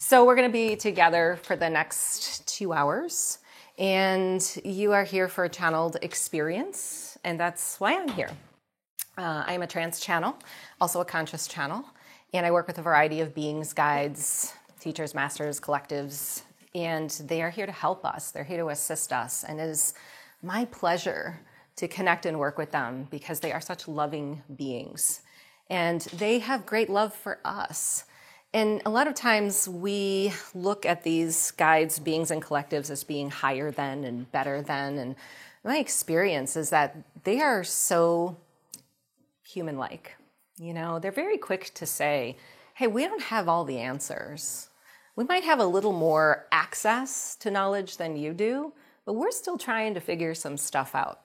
So we're going to be together for the next 2 hours, and you are here for a channeled experience, and that's why I'm here. I am a trance channel, also a conscious channel, and I work with a variety of beings, guides, teachers, masters, collectives, and they are here to help us. They're here to assist us, and it is my pleasure to connect and work with them because they are such loving beings, and they have great love for us. And a lot of times we look at these guides, beings, and collectives as being higher than and better than. And my experience is that they are so human-like. You know, they're very quick to say, hey, we don't have all the answers. We might have a little more access to knowledge than you do, but we're still trying to figure some stuff out.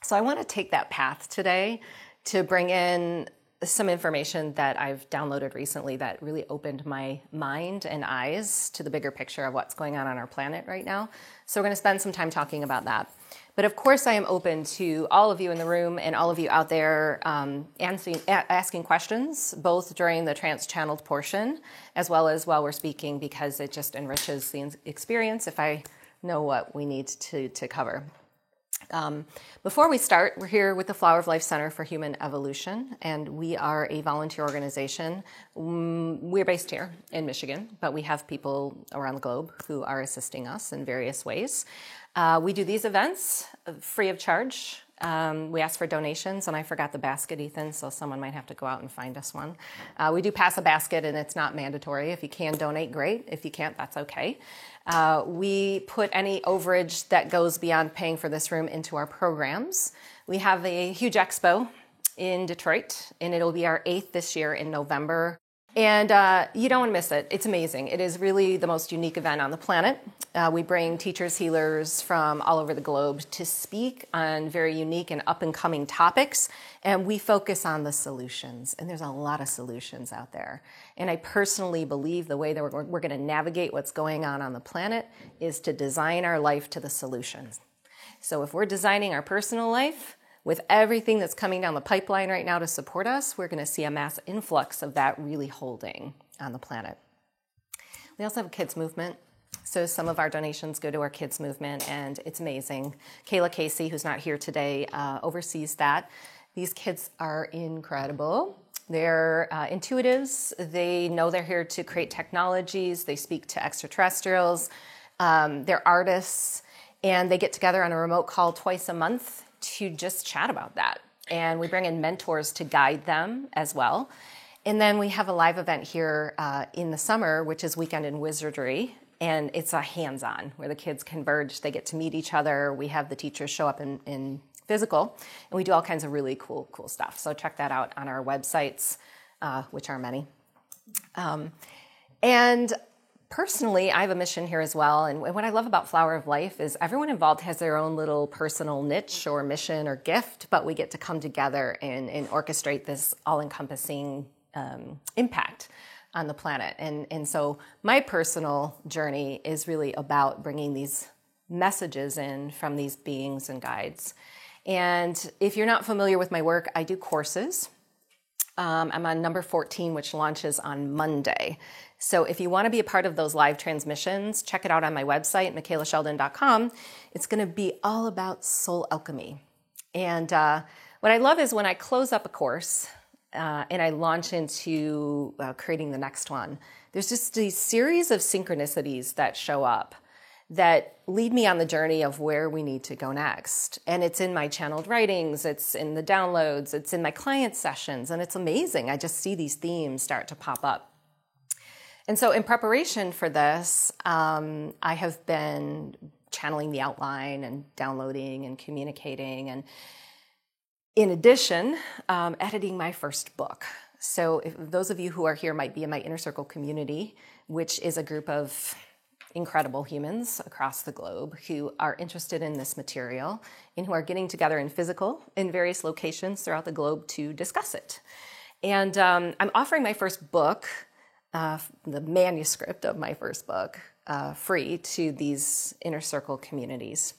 So I want to take that path today to bring in some information that I've downloaded recently that really opened my mind and eyes to the bigger picture of what's going on our planet right now. So we're going to spend some time talking about that. But of course, I am open to all of you in the room and all of you out there asking questions, both during the trance-channeled portion as well as while we're speaking, because it just enriches the experience if I know what we need to cover. Before we start, we're here with the Flower of Life Center for Human Evolution, and we are a volunteer organization. We're based here in Michigan, but we have people around the globe who are assisting us in various ways. We do these events free of charge. We ask for donations, and I forgot the basket, Ethan, so someone might have to go out and find us one. We do pass a basket, and it's not mandatory. If you can donate, great. If you can't, that's okay. We put any overage that goes beyond paying for this room into our programs. We have a huge expo in Detroit, and it'll be our 8th this year in November. And you don't want to miss it. It's amazing. It is really the most unique event on the planet. We bring teachers, healers from all over the globe to speak on very unique and up-and-coming topics, and we focus on the solutions. And there's a lot of solutions out there. And I personally believe the way that we're going to navigate what's going on the planet is to design our life to the solutions. So if we're designing our personal life, with everything that's coming down the pipeline right now to support us, we're going to see a mass influx of that really holding on the planet. We also have a kids movement. So some of our donations go to our kids movement, and it's amazing. Kayla Casey, who's not here today, oversees that. These kids are incredible. They're intuitives. They know they're here to create technologies. They speak to extraterrestrials. They're artists, and they get together on a remote call twice a month to just chat about that. And we bring in mentors to guide them as well. And then we have a live event here in the summer, which is Weekend in Wizardry. And it's a hands-on where the kids converge. They get to meet each other. We have the teachers show up in physical. And we do all kinds of really cool stuff. So check that out on our websites, which are many. And personally, I have a mission here as well, and what I love about Flower of Life is everyone involved has their own little personal niche or mission or gift, but we get to come together and orchestrate this all-encompassing impact on the planet. And so my personal journey is really about bringing these messages in from these beings and guides. And if you're not familiar with my work, I do courses. I'm on number 14, which launches on Monday. So if you want to be a part of those live transmissions, check it out on my website, MichaelaSheldon.com. It's going to be all about soul alchemy. And what I love is when I close up a course and I launch into creating the next one, there's just these series of synchronicities that show up that lead me on the journey of where we need to go next. And it's in my channeled writings, it's in the downloads, it's in my client sessions, and it's amazing. I just see these themes start to pop up. And so in preparation for this, I have been channeling the outline and downloading and communicating, and in addition, editing my first book. So if those of you who are here might be in my Inner Circle community, which is a group of incredible humans across the globe who are interested in this material and who are getting together in physical in various locations throughout the globe to discuss it. And I'm offering my first book, the manuscript of my first book, free to these Inner Circle communities,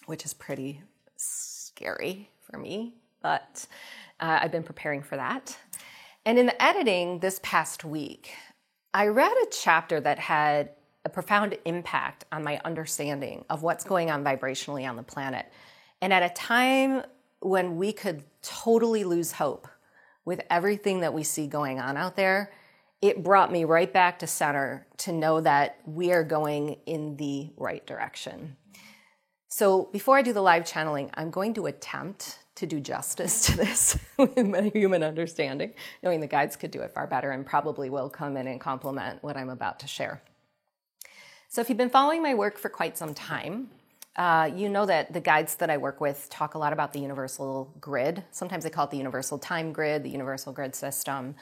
which is pretty scary for me, but I've been preparing for that. And in the editing this past week, I read a chapter that had a profound impact on my understanding of what's going on vibrationally on the planet. And at a time when we could totally lose hope with everything that we see going on out there, it brought me right back to center to know that we are going in the right direction. So before I do the live channeling, I'm going to attempt to do justice to this with my human understanding, knowing the guides could do it far better and probably will come in and complement what I'm about to share. So if you've been following my work for quite some time, you know that the guides that I work with talk a lot about the universal grid. Sometimes they call it the universal time grid, the universal grid system.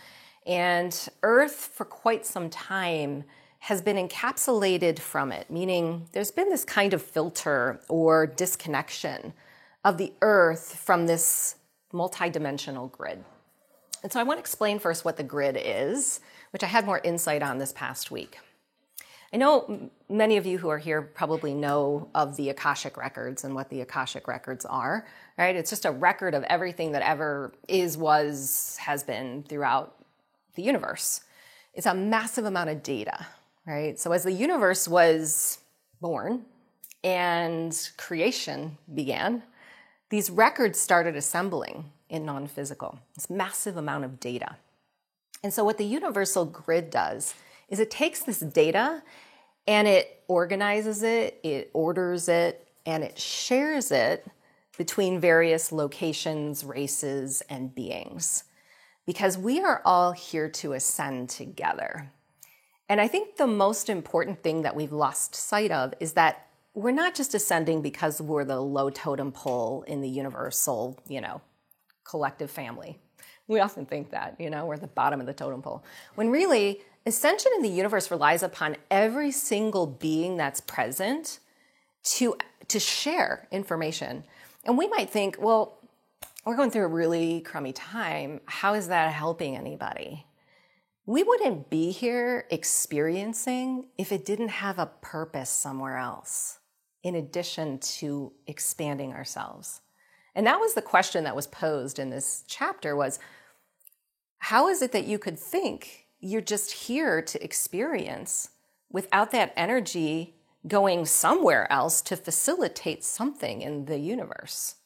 And Earth, for quite some time, has been encapsulated from it, meaning there's been this kind of filter or disconnection of the Earth from this multidimensional grid. And so I want to explain first what the grid is, which I had more insight on this past week. I know many of you who are here probably know of the Akashic Records and what the Akashic Records are, right? It's just a record of everything that ever is, was, has been throughout the universe. It's a massive amount of data, right? So as the universe was born and creation began, these records started assembling in non-physical, this massive amount of data. And so what the universal grid does is it takes this data and it organizes it, it orders it, and it shares it between various locations, races, and beings. Because we are all here to ascend together. And I think the most important thing that we've lost sight of is that we're not just ascending because we're the low totem pole in the universal, collective family. We often think that, we're at the bottom of the totem pole. When really, ascension in the universe relies upon every single being that's present to share information. And we might think, well, we're going through a really crummy time. How is that helping anybody? We wouldn't be here experiencing if it didn't have a purpose somewhere else, in addition to expanding ourselves. And that was the question that was posed in this chapter was, how is it that you could think you're just here to experience without that energy going somewhere else to facilitate something in the universe?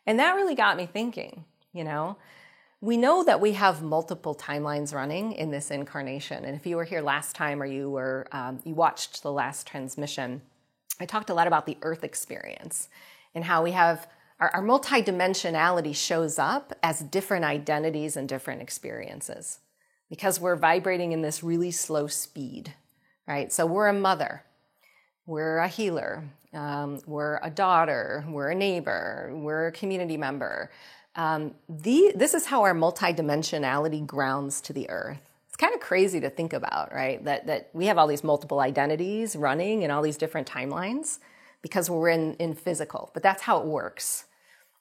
And that really got me thinking, We know that we have multiple timelines running in this incarnation. And if you were here last time or you watched the last transmission, I talked a lot about the Earth experience and how we have our multidimensionality shows up as different identities and different experiences because we're vibrating in this really slow speed, right? So we're a mother, we're a healer, we're a daughter, we're a neighbor, we're a community member. This is how our multidimensionality grounds to the Earth. It's kind of crazy to think about, right? That we have all these multiple identities running in all these different timelines because we're in physical, but that's how it works.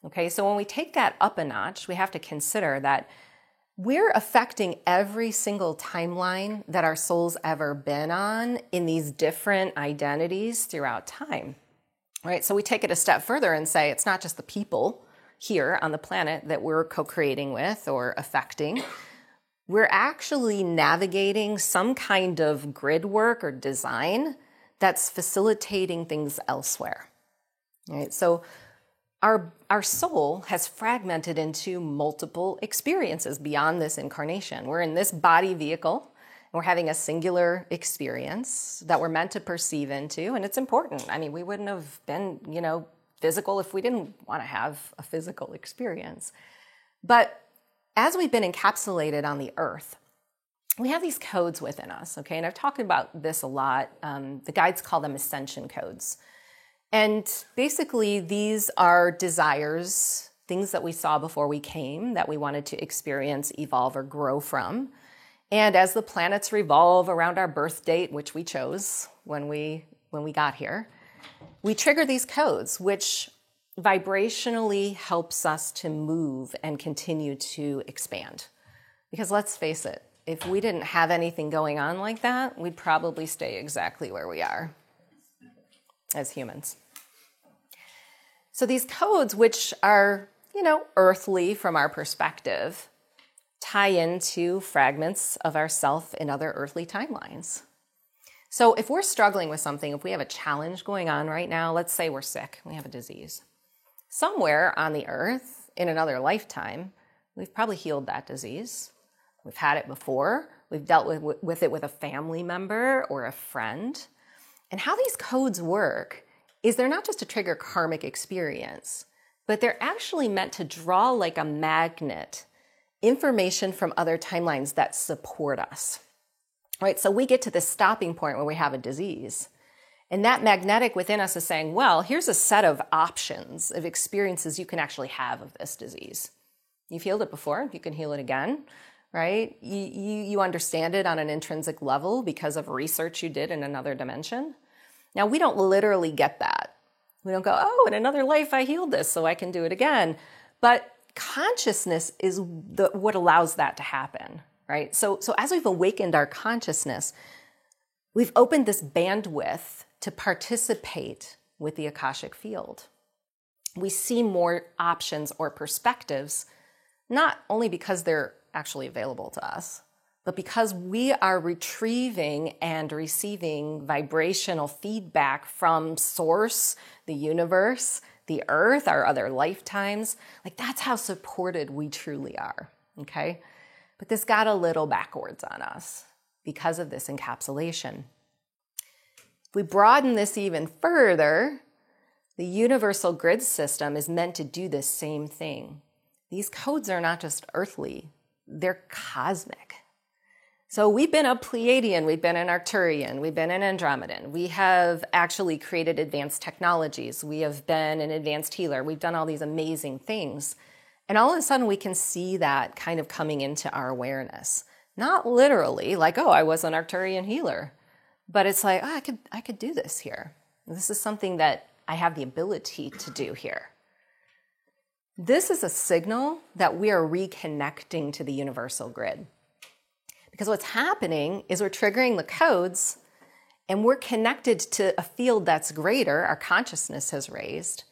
Okay, so when we take that up a notch, we have to consider that we're affecting every single timeline that our soul's ever been on in these different identities throughout time, right? So we take it a step further and say it's not just the people here on the planet that we're co-creating with or affecting. We're actually navigating some kind of grid work or design that's facilitating things elsewhere, right? So our soul has fragmented into multiple experiences beyond this incarnation. We're in this body vehicle, and we're having a singular experience that we're meant to perceive into, and it's important. I mean, we wouldn't have been, physical if we didn't want to have a physical experience. But as we've been encapsulated on the Earth, we have these codes within us, okay? And I've talked about this a lot. The guides call them ascension codes. And basically, these are desires, things that we saw before we came that we wanted to experience, evolve, or grow from. And as the planets revolve around our birth date, which we chose when we got here, we trigger these codes, which vibrationally helps us to move and continue to expand. Because let's face it, if we didn't have anything going on like that, we'd probably stay exactly where we are as humans. So these codes, which are, earthly from our perspective, tie into fragments of ourself in other earthly timelines. So if we're struggling with something, if we have a challenge going on right now, let's say we're sick, we have a disease. Somewhere on the earth, in another lifetime, we've probably healed that disease. We've had it before. We've dealt with it with a family member or a friend. And how these codes work is they're not just to trigger karmic experience, but they're actually meant to draw like a magnet information from other timelines that support us. Right? So we get to this stopping point where we have a disease. And that magnetic within us is saying, well, here's a set of options of experiences you can actually have of this disease. You've healed it before, you can heal it again, right? You understand it on an intrinsic level because of research you did in another dimension. Now, we don't literally get that. We don't go, oh, in another life I healed this, so I can do it again. But consciousness is what allows that to happen, right? So as we've awakened our consciousness, we've opened this bandwidth to participate with the Akashic field. We see more options or perspectives, not only because they're actually available to us, but because we are retrieving and receiving vibrational feedback from source, the universe, the earth, our other lifetimes. Like, that's how supported we truly are, okay? But this got a little backwards on us because of this encapsulation. If we broaden this even further, the universal grid system is meant to do the same thing. These codes are not just earthly, they're cosmic. So we've been a Pleiadian, we've been an Arcturian, we've been an Andromedan. We have actually created advanced technologies. We have been an advanced healer. We've done all these amazing things. And all of a sudden we can see that kind of coming into our awareness. Not literally like, oh, I was an Arcturian healer. But it's like, oh, I could do this here. This is something that I have the ability to do here. This is a signal that we are reconnecting to the universal grid. Because what's happening is we're triggering the codes and we're connected to a field that's greater, our consciousness has raised.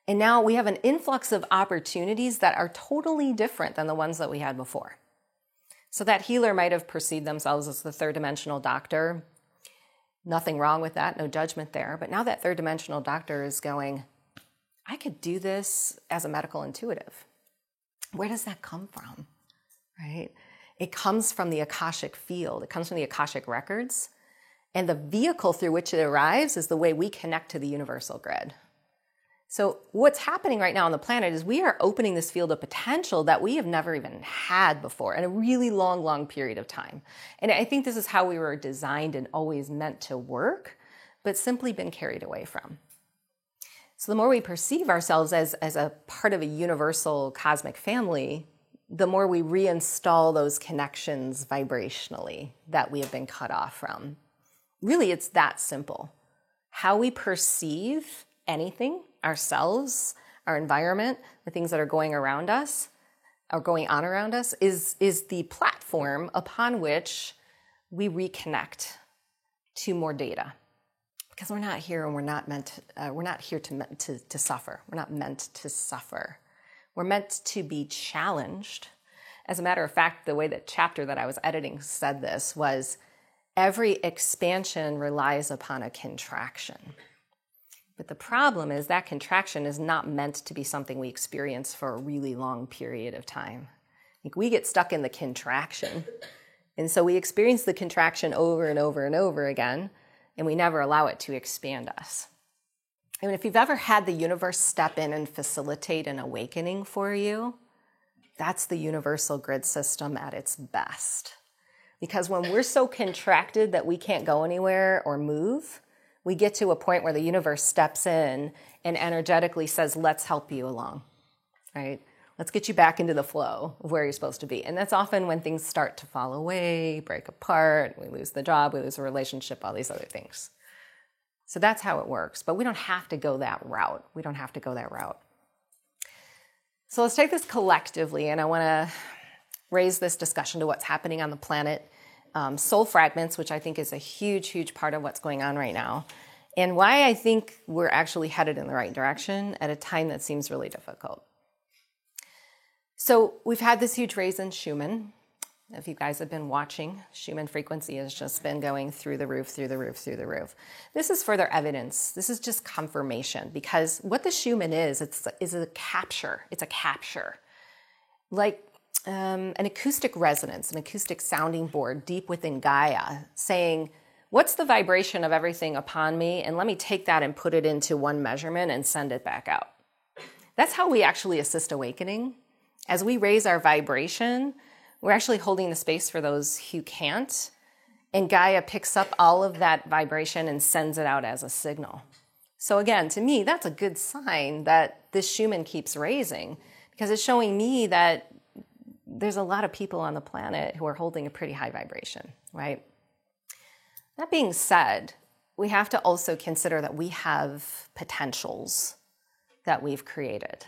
And now we have an influx of opportunities that are totally different than the ones that we had before. So that healer might have perceived themselves as the third dimensional doctor. Nothing wrong with that, no judgment there. But now that third dimensional doctor is going, I could do this as a medical intuitive. Where does that come from, right? It comes from the Akashic field. It comes from the Akashic records. And the vehicle through which it arrives is the way we connect to the universal grid. So what's happening right now on the planet is we are opening this field of potential that we have never even had before in a really long, long period of time. And I think this is how we were designed and always meant to work, but simply been carried away from. So the more we perceive ourselves as a part of a universal cosmic family, the more we reinstall those connections vibrationally that we have been cut off from. Really, it's that simple. How we perceive anything, ourselves, our environment, the things that are going around us, or going on around us, is the platform upon which we reconnect to more data. Because we're not here and we're not here to suffer. We're not meant to suffer. We're meant to be challenged. As a matter of fact, the way that chapter that I was editing said this was, every expansion relies upon a contraction. But the problem is that contraction is not meant to be something we experience for a really long period of time. Like, we get stuck in the contraction. And so we experience the contraction over and over and over again, and we never allow it to expand us. I mean, if you've ever had the universe step in and facilitate an awakening for you, that's the universal grid system at its best. Because when we're so contracted that we can't go anywhere or move, we get to a point where the universe steps in and energetically says, let's help you along, right? Let's get you back into the flow of where you're supposed to be. And that's often when things start to fall away, break apart, we lose the job, we lose a relationship, all these other things. So that's how it works. But we don't have to go that route. We don't have to go that route. So let's take this collectively, and I want to raise this discussion to what's happening on the planet. Soul fragments, which I think is a huge, huge part of what's going on right now, and why I think we're actually headed in the right direction at a time that seems really difficult. So we've had this huge raise in Schumann, If you guys have been watching, Schumann frequency has just been going through the roof, through the roof, through the roof. This is further evidence. This is just confirmation, because what the Schumann is a capture. It's a capture. Like an acoustic resonance, an acoustic sounding board deep within Gaia, saying, what's the vibration of everything upon me? And let me take that and put it into one measurement and send it back out. That's how we actually assist awakening. As we raise our vibration, we're actually holding the space for those who can't. And Gaia picks up all of that vibration and sends it out as a signal. So again, to me, that's a good sign that this Schumann keeps raising, because it's showing me that there's a lot of people on the planet who are holding a pretty high vibration, right? That being said, we have to also consider that we have potentials that we've created.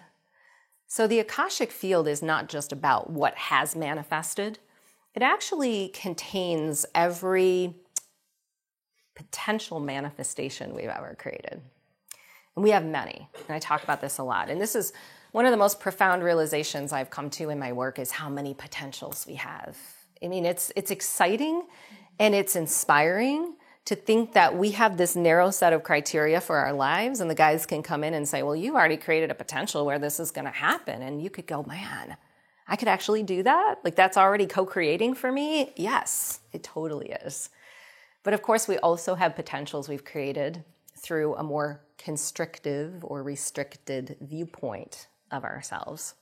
So the Akashic field is not just about what has manifested. It actually contains every potential manifestation we've ever created. And we have many, and I talk about this a lot. And this is one of the most profound realizations I've come to in my work, is how many potentials we have. I mean, it's exciting and it's inspiring to think that we have this narrow set of criteria for our lives, and the guys can come in and say, well, you already created a potential where this is going to happen. And you could go, man, I could actually do that? Like, that's already co-creating for me? Yes, it totally is. But of course, we also have potentials we've created through a more constrictive or restricted viewpoint of ourselves.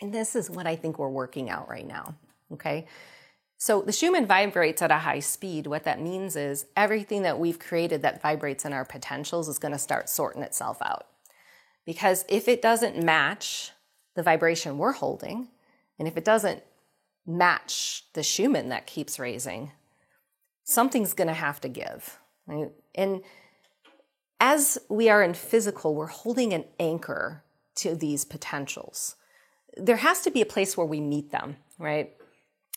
And this is what I think we're working out right now, okay? So the Schumann vibrates at a high speed. What that means is everything that we've created that vibrates in our potentials is going to start sorting itself out. Because if it doesn't match the vibration we're holding, and if it doesn't match the Schumann that keeps raising, something's going to have to give, right? And as we are in physical, we're holding an anchor to these potentials. There has to be a place where we meet them, right?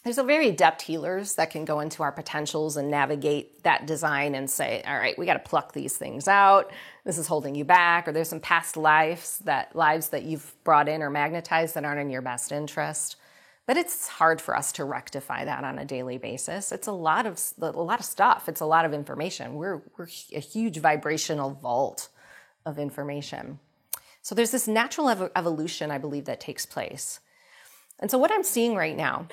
There's a very adept healers that can go into our potentials and navigate that design and say, all right, we got to pluck these things out. This is holding you back. Or there's some past lives that you've brought in or magnetized that aren't in your best interest. But it's hard for us to rectify that on a daily basis. It's a lot of stuff. It's a lot of information. We're a huge vibrational vault of information. So there's this natural evolution, I believe, that takes place. And so what I'm seeing right now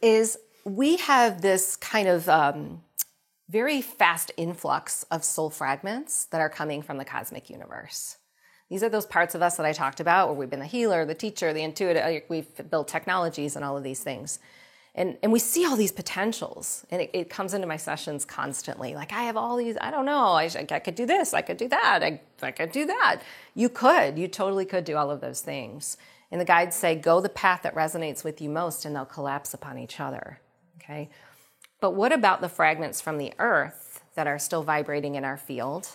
is we have this kind of very fast influx of soul fragments that are coming from the cosmic universe. These are those parts of us that I talked about where we've been the healer, the teacher, the intuitive, we've built technologies and all of these things. And we see all these potentials, and it comes into my sessions constantly. Like, I have all these, I don't know, I could do this, I could do that, I could do that. You totally could do all of those things. And the guides say, go the path that resonates with you most, and they'll collapse upon each other, okay? But what about the fragments from the earth that are still vibrating in our field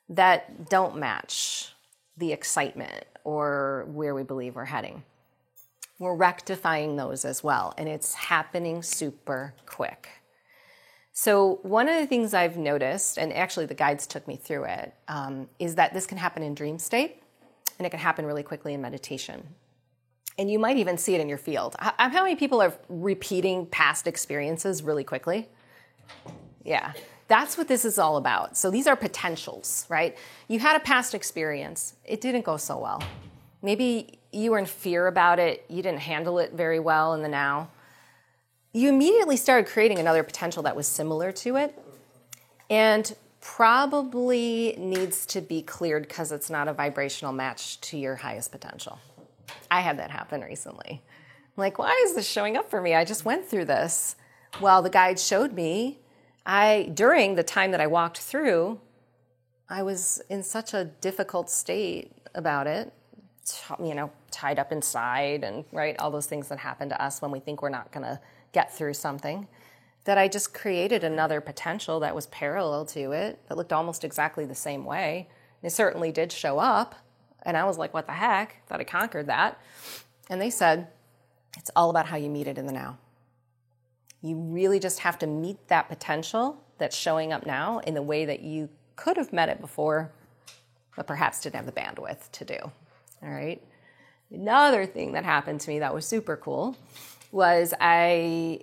that don't match the excitement or where we believe we're heading? We're rectifying those as well, and it's happening super quick. So one of the things I've noticed, and actually the guides took me through it, is that this can happen in dream state, and it can happen really quickly in meditation. And you might even see it in your field. How many people are repeating past experiences really quickly? Yeah, that's what this is all about. So these are potentials, right? You had a past experience. It didn't go so well. Maybe you were in fear about it. You didn't handle it very well in the now. You immediately started creating another potential that was similar to it, and probably needs to be cleared because it's not a vibrational match to your highest potential. I had that happen recently. I'm like, why is this showing up for me? I just went through this. Well, the guide showed me, during the time that I walked through, I was in such a difficult state about it, tied up inside and, right, all those things that happen to us when we think we're not going to get through something, that I just created another potential that was parallel to it, that looked almost exactly the same way. It certainly did show up. And I was like, what the heck? Thought I conquered that. And they said, it's all about how you meet it in the now. You really just have to meet that potential that's showing up now in the way that you could have met it before, but perhaps didn't have the bandwidth to do. All right. Another thing that happened to me that was super cool was I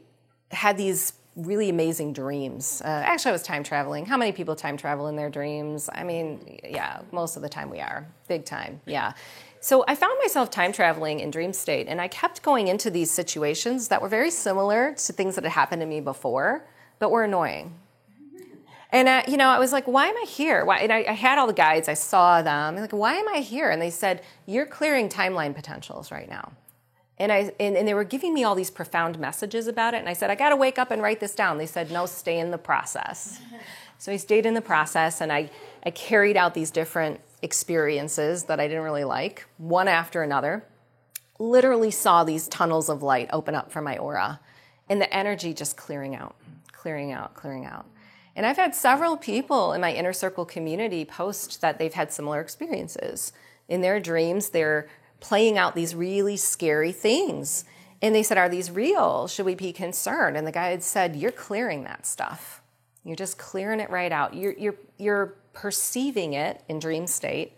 had these really amazing dreams. Actually, I was time traveling. How many people time travel in their dreams? I mean, yeah, most of the time we are. Big time, yeah. So I found myself time traveling in dream state, and I kept going into these situations that were very similar to things that had happened to me before, but were annoying. And I was like, why am I here? Why? And I had all the guides. I saw them. I'm like, why am I here? And they said, you're clearing timeline potentials right now. And they were giving me all these profound messages about it. And I said, I got to wake up and write this down. They said, no, stay in the process. So I stayed in the process, and I carried out these different experiences that I didn't really like, one after another. Literally saw these tunnels of light open up from my aura, and the energy just clearing out, clearing out, clearing out. And I've had several people in my inner circle community post that they've had similar experiences. In their dreams, they're playing out these really scary things. And they said, are these real? Should we be concerned? And the guide said, you're clearing that stuff. You're just clearing it right out. You're perceiving it in dream state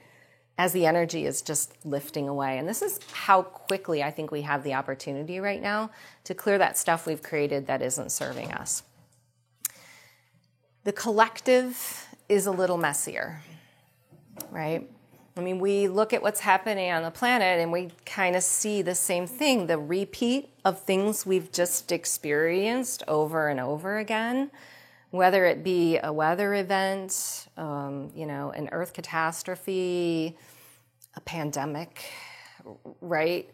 as the energy is just lifting away. And this is how quickly I think we have the opportunity right now to clear that stuff we've created that isn't serving us. The collective is a little messier, right? I mean, we look at what's happening on the planet and we kind of see the same thing, the repeat of things we've just experienced over and over again, whether it be a weather event, an earth catastrophe, a pandemic, right?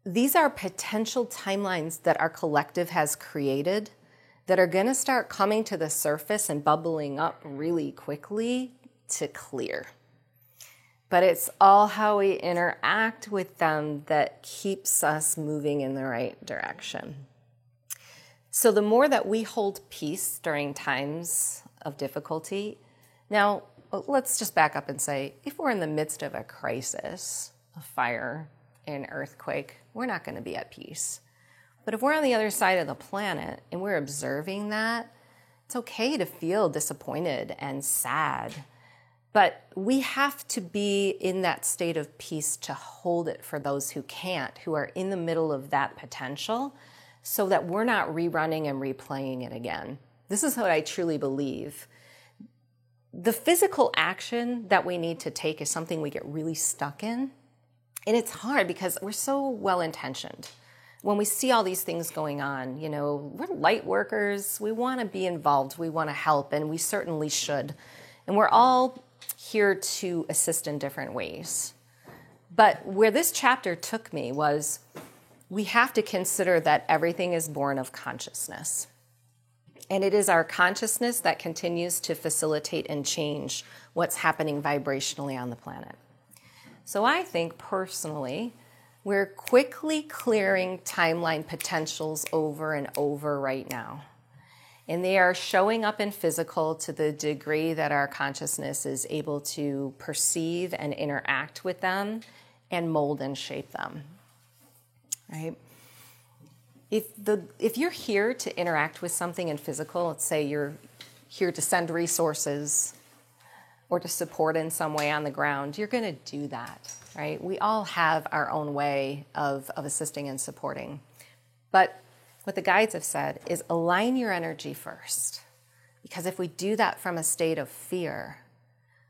These are potential timelines that our collective has created that are going to start coming to the surface and bubbling up really quickly to clear. But it's all how we interact with them that keeps us moving in the right direction. So the more that we hold peace during times of difficulty, now let's just back up and say, if we're in the midst of a crisis, a fire, an earthquake, we're not going to be at peace. But if we're on the other side of the planet and we're observing that, it's okay to feel disappointed and sad. But we have to be in that state of peace to hold it for those who can't, who are in the middle of that potential, so that we're not rerunning and replaying it again. This is what I truly believe. The physical action that we need to take is something we get really stuck in. And it's hard because we're so well-intentioned. When we see all these things going on, we're light workers. We want to be involved. We want to help, and we certainly should. And we're all here to assist in different ways. But where this chapter took me was we have to consider that everything is born of consciousness. And it is our consciousness that continues to facilitate and change what's happening vibrationally on the planet. So I think personally, we're quickly clearing timeline potentials over and over right now. And they are showing up in physical to the degree that our consciousness is able to perceive and interact with them and mold and shape them, right? If you're here to interact with something in physical, let's say you're here to send resources or to support in some way on the ground, you're going to do that, right? We all have our own way of assisting and supporting. But what the guides have said is align your energy first. Because if we do that from a state of fear,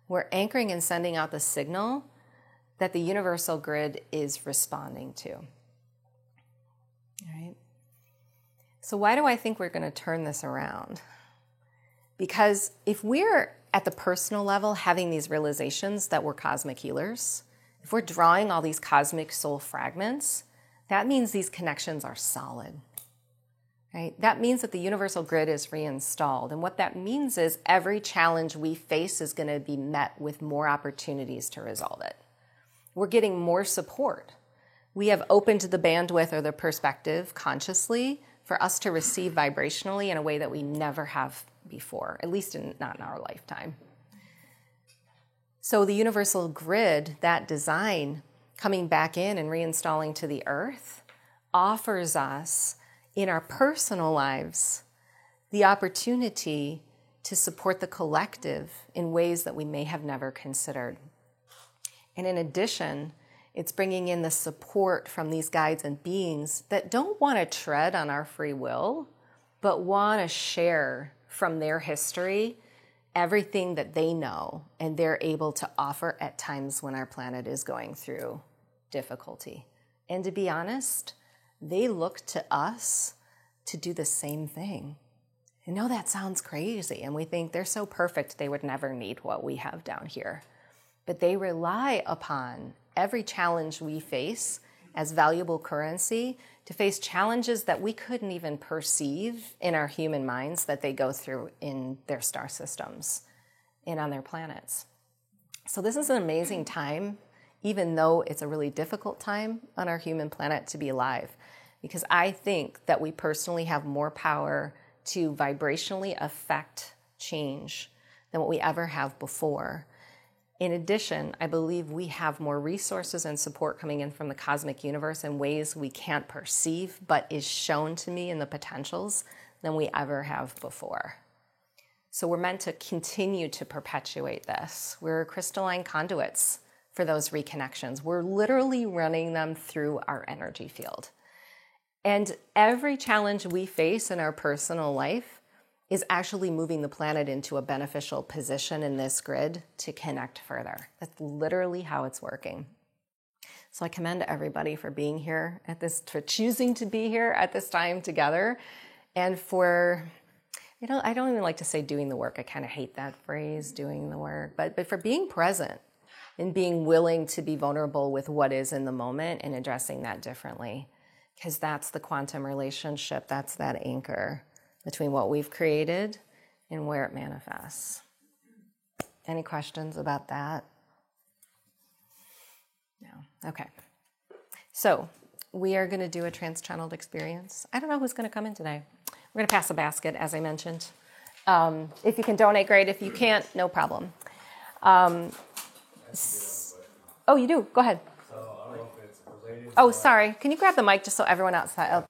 we're anchoring and sending out the signal that the universal grid is responding to. All right? So why do I think we're going to turn this around? Because if we're at the personal level having these realizations that we're cosmic healers, if we're drawing all these cosmic soul fragments, that means these connections are solid. Right? That means that the universal grid is reinstalled. And what that means is every challenge we face is going to be met with more opportunities to resolve it. We're getting more support. We have opened the bandwidth or the perspective consciously for us to receive vibrationally in a way that we never have before, at least not in our lifetime. So the universal grid, that design coming back in and reinstalling to the earth, offers us in our personal lives the opportunity to support the collective in ways that we may have never considered. And in addition, It's bringing in the support from these guides and beings that don't want to tread on our free will, but want to share from their history everything that they know and they're able to offer at times when our planet is going through difficulty. And to be honest, they look to us to do the same thing. I know that sounds crazy, and we think they're so perfect they would never need what we have down here. But they rely upon every challenge we face as valuable currency to face challenges that we couldn't even perceive in our human minds that they go through in their star systems and on their planets. So this is an amazing time, even though it's a really difficult time on our human planet to be alive, because I think that we personally have more power to vibrationally affect change than what we ever have before. In addition, I believe we have more resources and support coming in from the cosmic universe in ways we can't perceive, but is shown to me in the potentials than we ever have before. So we're meant to continue to perpetuate this. We're crystalline conduits for those reconnections. We're literally running them through our energy field. And every challenge we face in our personal life is actually moving the planet into a beneficial position in this grid to connect further. That's literally how it's working. So I commend everybody for being here for choosing to be here at this time together, and for, I don't even like to say doing the work. I kind of hate that phrase, doing the work, but for being present and being willing to be vulnerable with what is in the moment and addressing that differently, because that's the quantum relationship. That's that anchor between what we've created and where it manifests. Any questions about that? No. Okay. So we are going to do a trans-channeled experience. I don't know who's going to come in today. We're going to pass a basket, as I mentioned. If you can donate, great. If you can't, no problem. Oh, you do? Go ahead. So I don't know if it's related. Oh, sorry. Can you grab the mic just so everyone outside?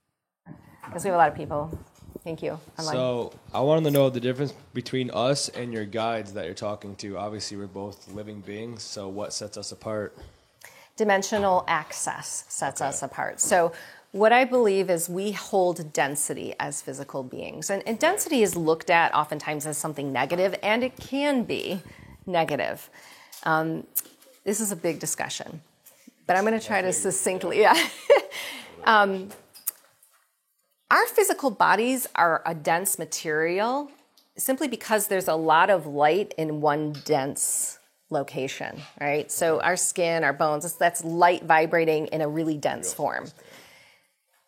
Because we have a lot of people. Thank you. So I wanted to know the difference between us and your guides that you're talking to. Obviously, we're both living beings, so what sets us apart? Dimensional access sets us apart. So what I believe is we hold density as physical beings. And density is looked at oftentimes as something negative, and it can be negative. This is a big discussion, but I'm going to try to succinctly, Our physical bodies are a dense material simply because there's a lot of light in one dense location, right? So our skin, our bones, that's light vibrating in a really dense form.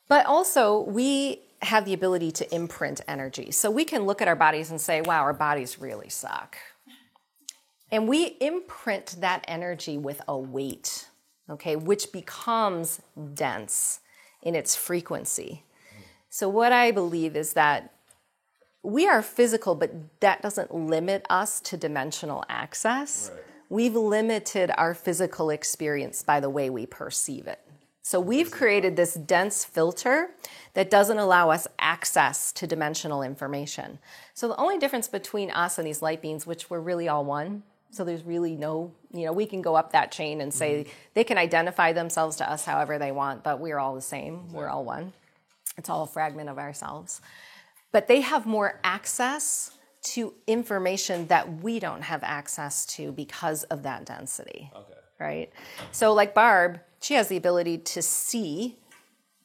But also, we have the ability to imprint energy. So we can look at our bodies and say, wow, our bodies really suck. And we imprint that energy with a weight, okay, which becomes dense in its frequency. So what I believe is that we are physical, but that doesn't limit us to dimensional access. Right. We've limited our physical experience by the way we perceive it. So we've created this dense filter that doesn't allow us access to dimensional information. So the only difference between us and these light beings, which we're really all one, so there's really no, we can go up that chain and say they can identify themselves to us however they want, but we're all the same. Exactly. We're all one. It's all a fragment of ourselves. But they have more access to information that we don't have access to because of that density. Okay. Right? So like Barb, she has the ability to see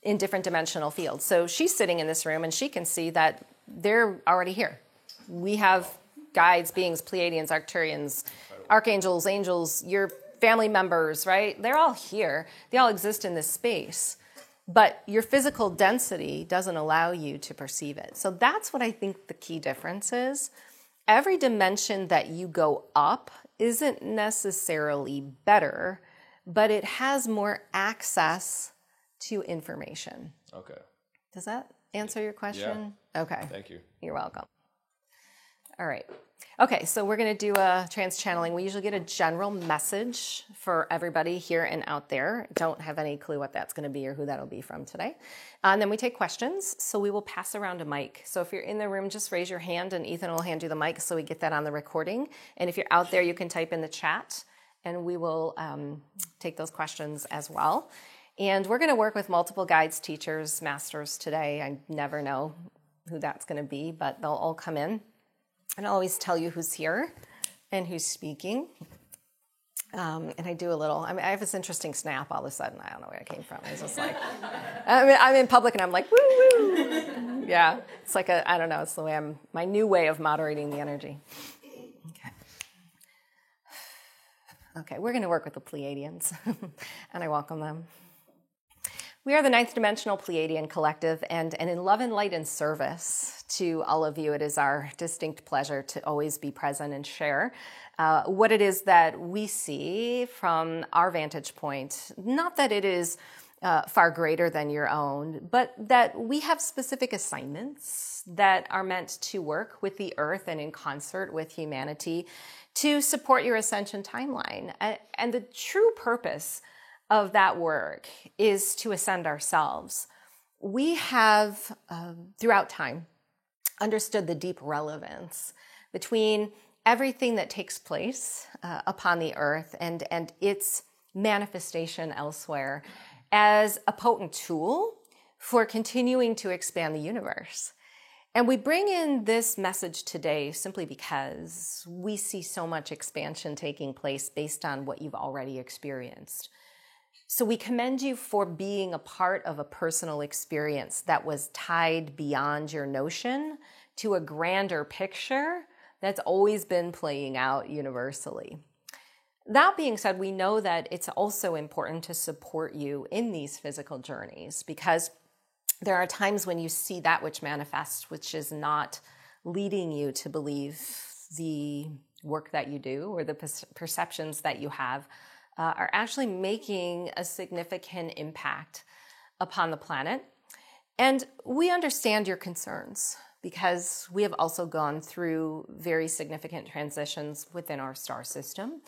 in different dimensional fields. So she's sitting in this room and she can see that they're already here. We have guides, beings, Pleiadians, Arcturians, archangels, angels, your family members, right? They're all here. They all exist in this space. But your physical density doesn't allow you to perceive it. So that's what I think the key difference is. Every dimension that you go up isn't necessarily better, but it has more access to information. Okay. Does that answer your question? Yeah. Okay. Thank you. You're welcome. All right. Okay, so we're going to do a trans channeling. We usually get a general message for everybody here and out there. Don't have any clue what that's going to be or who that'll be from today. And then we take questions, so we will pass around a mic. So if you're in the room, just raise your hand and Ethan will hand you the mic so we get that on the recording. And if you're out there, you can type in the chat and we will take those questions as well. And we're going to work with multiple guides, teachers, masters today. I never know who that's going to be, but they'll all come in. And I'll always tell you who's here and who's speaking. And I do a little, I have this interesting snap all of a sudden. I don't know where it came from. It's just like, I'm in public and I'm like, woo, woo. Yeah, it's like I don't know, it's the way my new way of moderating the energy. Okay, we're going to work with the Pleiadians, and I welcome them. We are the Ninth Dimensional Pleiadian Collective, and in love and light and service to all of you, it is our distinct pleasure to always be present and share what it is that we see from our vantage point. Not that it is far greater than your own, but that we have specific assignments that are meant to work with the earth and in concert with humanity to support your ascension timeline. And the true purpose of that work is to ascend ourselves. We have, throughout time, understood the deep relevance between everything that takes place upon the earth and its manifestation elsewhere as a potent tool for continuing to expand the universe. And we bring in this message today simply because we see so much expansion taking place based on what you've already experienced. So we commend you for being a part of a personal experience that was tied beyond your notion to a grander picture that's always been playing out universally. That being said, we know that it's also important to support you in these physical journeys because there are times when you see that which manifests, which is not leading you to believe the work that you do or the perceptions that you have are actually making a significant impact upon the planet. And we understand your concerns because we have also gone through very significant transitions within our star system.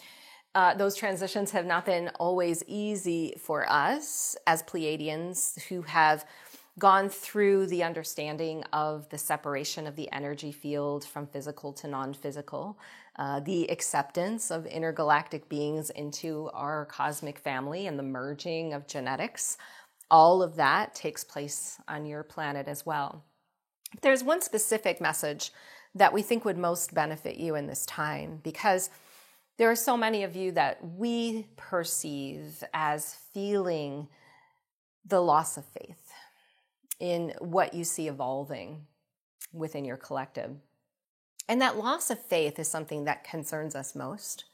Those transitions have not been always easy for us as Pleiadians who have gone through the understanding of the separation of the energy field from physical to non-physical, the acceptance of intergalactic beings into our cosmic family and the merging of genetics. All of that takes place on your planet as well. There's one specific message that we think would most benefit you in this time because there are so many of you that we perceive as feeling the loss of faith in what you see evolving within your collective. And that loss of faith is something that concerns us most,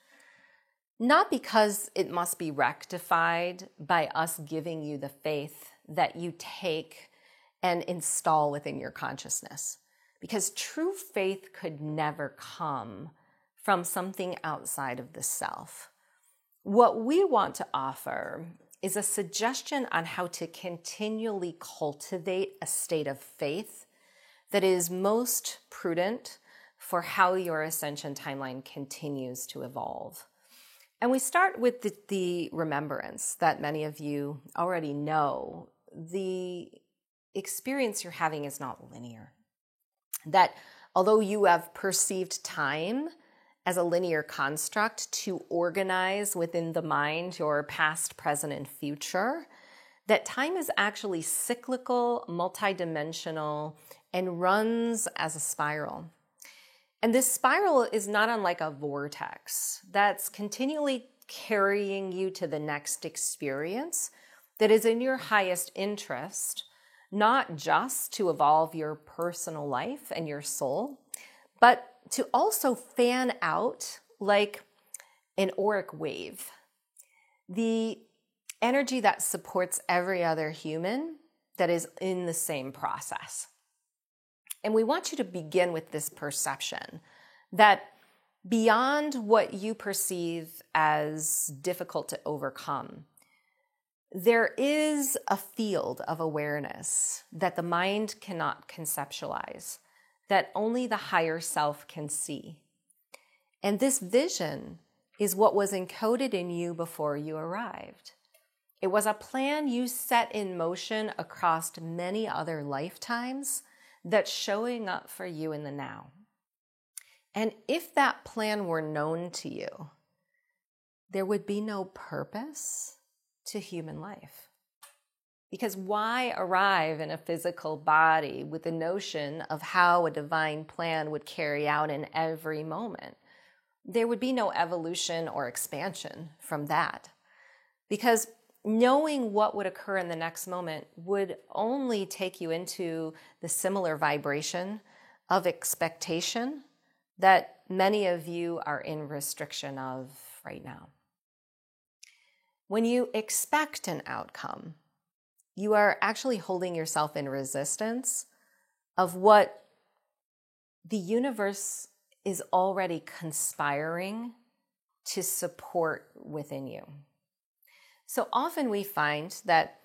not because it must be rectified by us giving you the faith that you take and install within your consciousness, because true faith could never come from something outside of the self. What we want to offer is a suggestion on how to continually cultivate a state of faith that is most prudent for how your ascension timeline continues to evolve. And we start with the remembrance that many of you already know. The experience you're having is not linear. That although you have perceived time as a linear construct to organize within the mind your past, present, and future, that time is actually cyclical, multidimensional, and runs as a spiral. And this spiral is not unlike a vortex that's continually carrying you to the next experience that is in your highest interest, not just to evolve your personal life and your soul, but to also fan out like an auric wave, the energy that supports every other human that is in the same process. And we want you to begin with this perception that beyond what you perceive as difficult to overcome, there is a field of awareness that the mind cannot conceptualize, that only the higher self can see. And this vision is what was encoded in you before you arrived. It was a plan you set in motion across many other lifetimes that's showing up for you in the now. And if that plan were known to you, there would be no purpose to human life. Because why arrive in a physical body with the notion of how a divine plan would carry out in every moment? There would be no evolution or expansion from that. Because knowing what would occur in the next moment would only take you into the similar vibration of expectation that many of you are in restriction of right now. When you expect an outcome, you are actually holding yourself in resistance of what the universe is already conspiring to support within you. So often we find that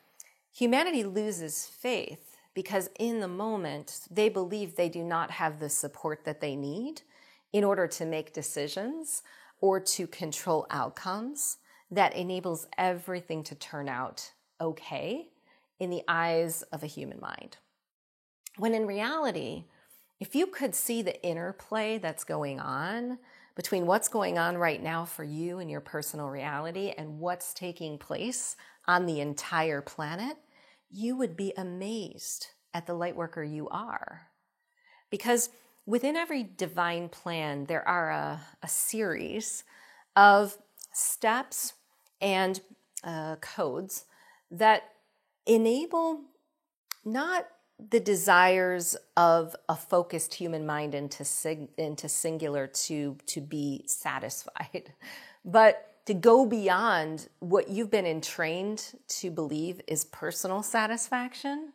humanity loses faith because in the moment they believe they do not have the support that they need in order to make decisions or to control outcomes that enables everything to turn out okay in the eyes of a human mind. When in reality, if you could see the interplay that's going on between what's going on right now for you and your personal reality and what's taking place on the entire planet, you would be amazed at the light worker you are. Because within every divine plan, there are a series of steps and codes that enable not the desires of a focused human mind into singular to be satisfied, but to go beyond what you've been entrained to believe is personal satisfaction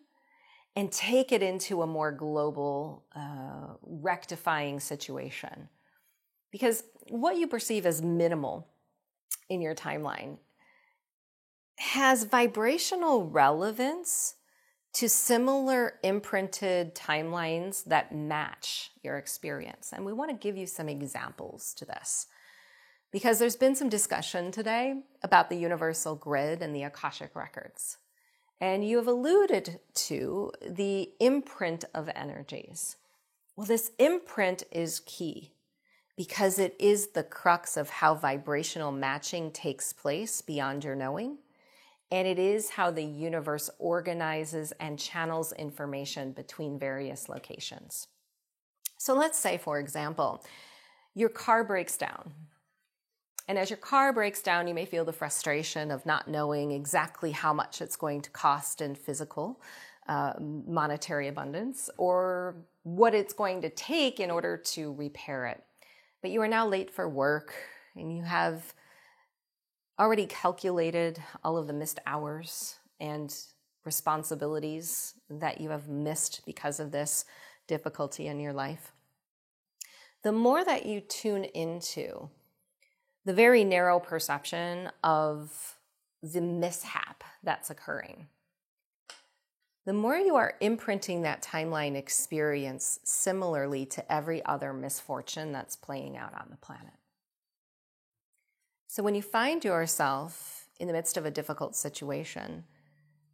and take it into a more global, rectifying situation. Because what you perceive as minimal in your timeline has vibrational relevance to similar imprinted timelines that match your experience. And we want to give you some examples to this, because there's been some discussion today about the universal grid and the Akashic records. And you have alluded to the imprint of energies. Well, this imprint is key because it is the crux of how vibrational matching takes place beyond your knowing. And it is how the universe organizes and channels information between various locations. So let's say, for example, your car breaks down. And as your car breaks down, you may feel the frustration of not knowing exactly how much it's going to cost in physical, monetary abundance, or what it's going to take in order to repair it. But you are now late for work, and you have already calculated all of the missed hours and responsibilities that you have missed because of this difficulty in your life. The more that you tune into the very narrow perception of the mishap that's occurring, the more you are imprinting that timeline experience similarly to every other misfortune that's playing out on the planet. So when you find yourself in the midst of a difficult situation,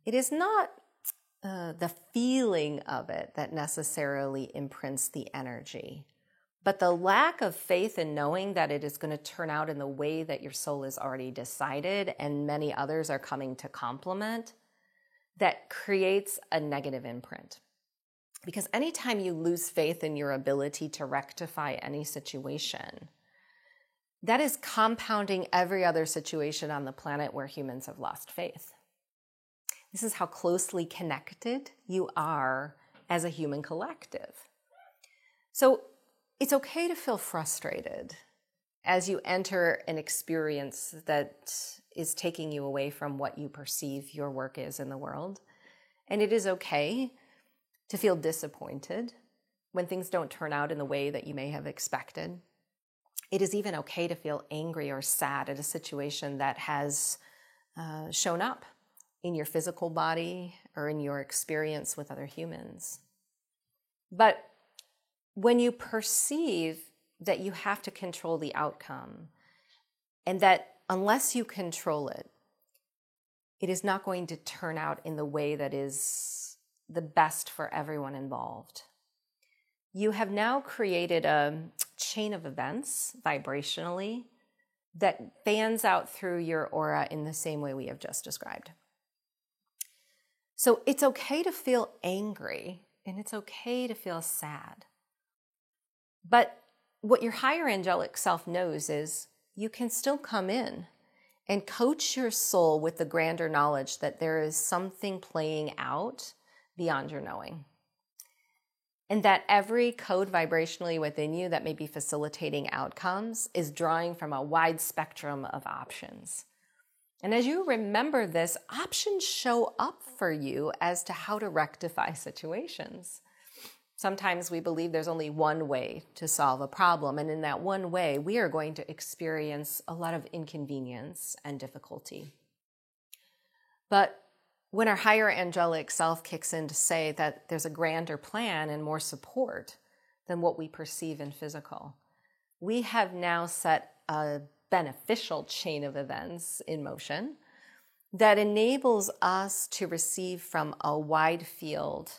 it is not the feeling of it that necessarily imprints the energy, but the lack of faith in knowing that it is going to turn out in the way that your soul has already decided and many others are coming to complement, that creates a negative imprint. Because anytime you lose faith in your ability to rectify any situation, that is compounding every other situation on the planet where humans have lost faith. This is how closely connected you are as a human collective. So it's okay to feel frustrated as you enter an experience that is taking you away from what you perceive your work is in the world. And it is okay to feel disappointed when things don't turn out in the way that you may have expected. It is even okay to feel angry or sad at a situation that has shown up in your physical body or in your experience with other humans. But when you perceive that you have to control the outcome and that unless you control it, it is not going to turn out in the way that is the best for everyone involved, you have now created a chain of events vibrationally that fans out through your aura in the same way we have just described. So it's okay to feel angry and it's okay to feel sad. But what your higher angelic self knows is you can still come in and coach your soul with the grander knowledge that there is something playing out beyond your knowing. And that every code vibrationally within you that may be facilitating outcomes is drawing from a wide spectrum of options. And as you remember this, options show up for you as to how to rectify situations. Sometimes we believe there's only one way to solve a problem, and in that one way, we are going to experience a lot of inconvenience and difficulty. But when our higher angelic self kicks in to say that there's a grander plan and more support than what we perceive in physical, we have now set a beneficial chain of events in motion that enables us to receive from a wide field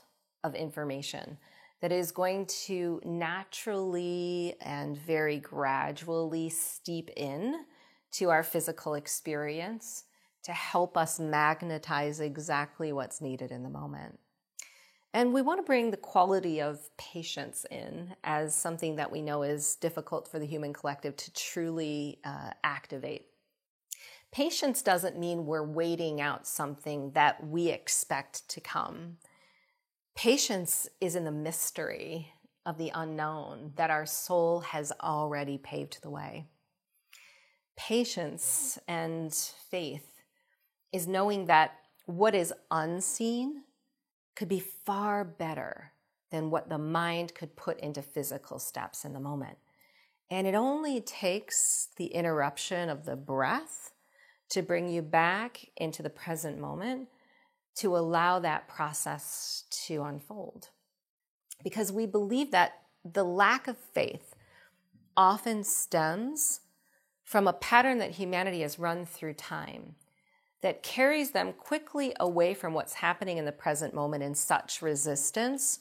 of information that is going to naturally and very gradually steep in to our physical experience to help us magnetize exactly what's needed in the moment. And we want to bring the quality of patience in as something that we know is difficult for the human collective to truly activate. Patience doesn't mean we're waiting out something that we expect to come. Patience is in the mystery of the unknown that our soul has already paved the way. Patience and faith is knowing that what is unseen could be far better than what the mind could put into physical steps in the moment. And it only takes the interruption of the breath to bring you back into the present moment to allow that process to unfold. Because we believe that the lack of faith often stems from a pattern that humanity has run through time that carries them quickly away from what's happening in the present moment in such resistance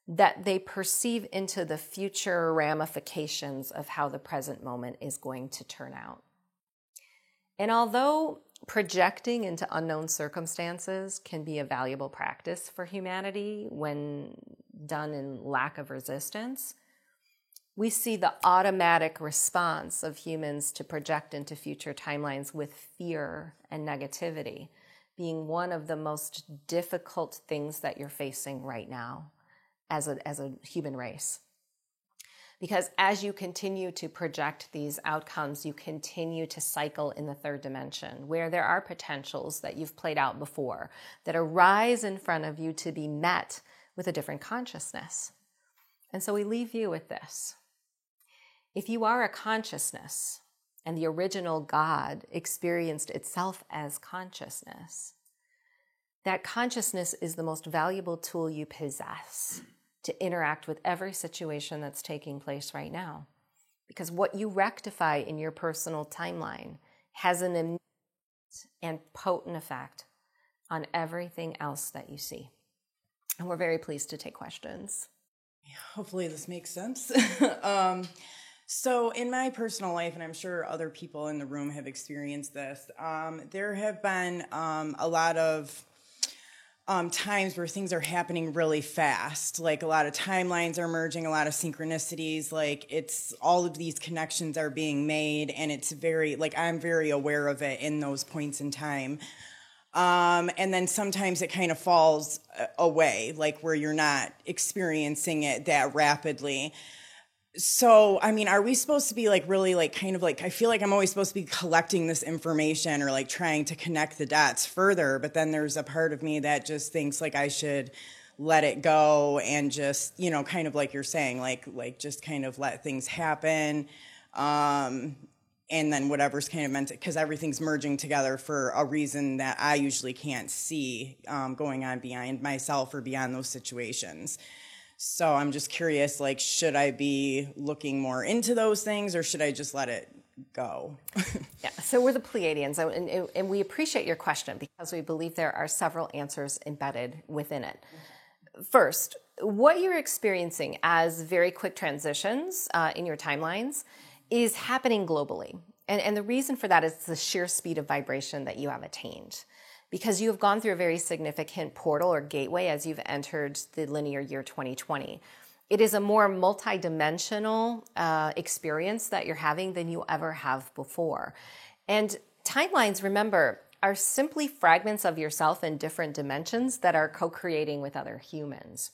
that they perceive into the future ramifications of how the present moment is going to turn out. And although projecting into unknown circumstances can be a valuable practice for humanity when done in lack of resistance, we see the automatic response of humans to project into future timelines with fear and negativity being one of the most difficult things that you're facing right now as a human race. Because as you continue to project these outcomes, you continue to cycle in the third dimension where there are potentials that you've played out before that arise in front of you to be met with a different consciousness. And so we leave you with this. If you are a consciousness and the original God experienced itself as consciousness, that consciousness is the most valuable tool you possess to interact with every situation that's taking place right now. Because what you rectify in your personal timeline has an immediate and potent effect on everything else that you see. And we're very pleased to take questions. Hopefully this makes sense. So in my personal life, and I'm sure other people in the room have experienced this, there have been a lot of times where things are happening really fast. Like a lot of timelines are merging, a lot of synchronicities, like it's all of these connections are being made, and it's very, like I'm very aware of it in those points in time. And then sometimes it kind of falls away, like where you're not experiencing it that rapidly. So, I mean, are we supposed to be like really like kind of like, I feel like I'm always supposed to be collecting this information or like trying to connect the dots further, but then there's a part of me that just thinks like I should let it go and just, you know, kind of like you're saying, like just kind of let things happen. And then whatever's kind of meant to, because everything's merging together for a reason that I usually can't see going on beyond myself or beyond those situations. So I'm just curious, like, should I be looking more into those things or should I just let it go? Yeah, so we're the Pleiadians, and we appreciate your question because we believe there are several answers embedded within it. First, what you're experiencing as very quick transitions in your timelines is happening globally. And the reason for that is the sheer speed of vibration that you have attained. Because you have gone through a very significant portal or gateway as you've entered the linear year 2020. It is a more multidimensional experience that you're having than you ever have before. And timelines, remember, are simply fragments of yourself in different dimensions that are co-creating with other humans.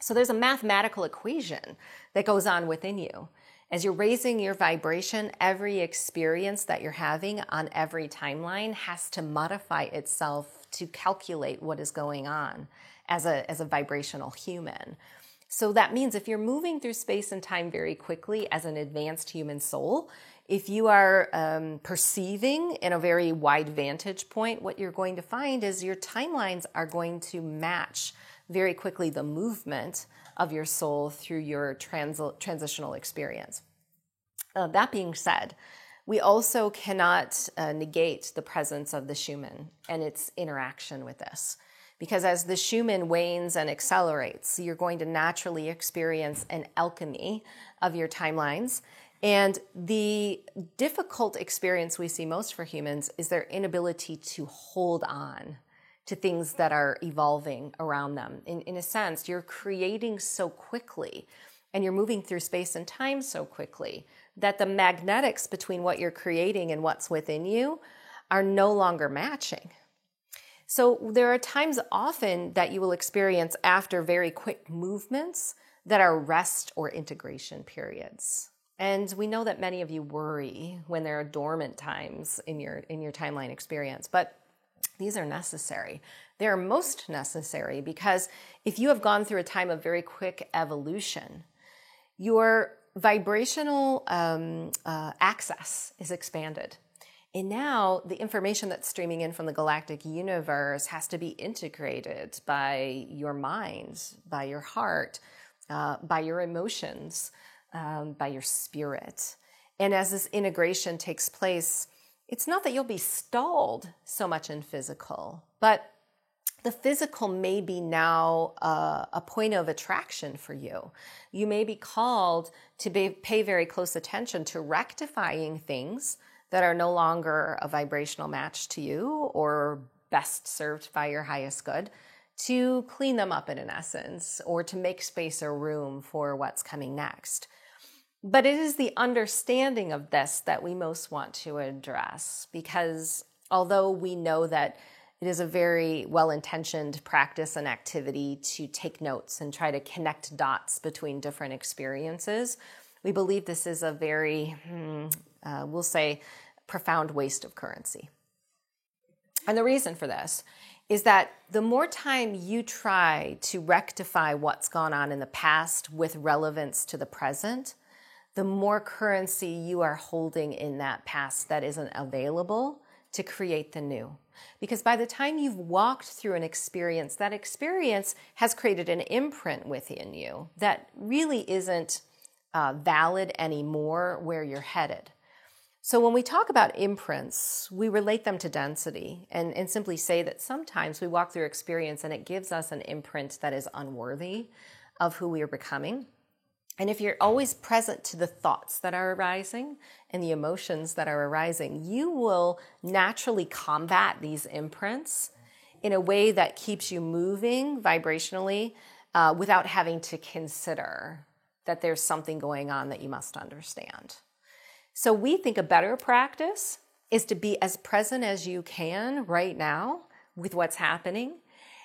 So there's a mathematical equation that goes on within you. As you're raising your vibration, every experience that you're having on every timeline has to modify itself to calculate what is going on as a vibrational human. So that means if you're moving through space and time very quickly as an advanced human soul, if you are perceiving in a very wide vantage point, what you're going to find is your timelines are going to match very quickly the movement of your soul through your transitional experience. That being said, we also cannot negate the presence of the Schumann and its interaction with this. Because as the Schumann wanes and accelerates, you're going to naturally experience an alchemy of your timelines. And the difficult experience we see most for humans is their inability to hold on to things that are evolving around them. In a sense, you're creating so quickly and you're moving through space and time so quickly that the magnetics between what you're creating and what's within you are no longer matching. So there are times often that you will experience after very quick movements that are rest or integration periods. And we know that many of you worry when there are dormant times in your timeline experience, but these are necessary. They are most necessary because if you have gone through a time of very quick evolution, your vibrational access is expanded. And now the information that's streaming in from the galactic universe has to be integrated by your mind, by your heart, by your emotions, by your spirit. And as this integration takes place, it's not that you'll be stalled so much in physical, but the physical may be now a point of attraction for you. You may be called to pay very close attention to rectifying things that are no longer a vibrational match to you or best served by your highest good, to clean them up in essence, or to make space or room for what's coming next. But it is the understanding of this that we most want to address, because although we know that it is a very well-intentioned practice and activity to take notes and try to connect dots between different experiences, we believe this is a very, we'll say, profound waste of currency. And the reason for this is that the more time you try to rectify what's gone on in the past with relevance to the present, the more currency you are holding in that past that isn't available to create the new. Because by the time you've walked through an experience, that experience has created an imprint within you that really isn't valid anymore where you're headed. So when we talk about imprints, we relate them to density and simply say that sometimes we walk through experience and it gives us an imprint that is unworthy of who we are becoming. And if you're always present to the thoughts that are arising and the emotions that are arising, you will naturally combat these imprints in a way that keeps you moving vibrationally without having to consider that there's something going on that you must understand. So we think a better practice is to be as present as you can right now with what's happening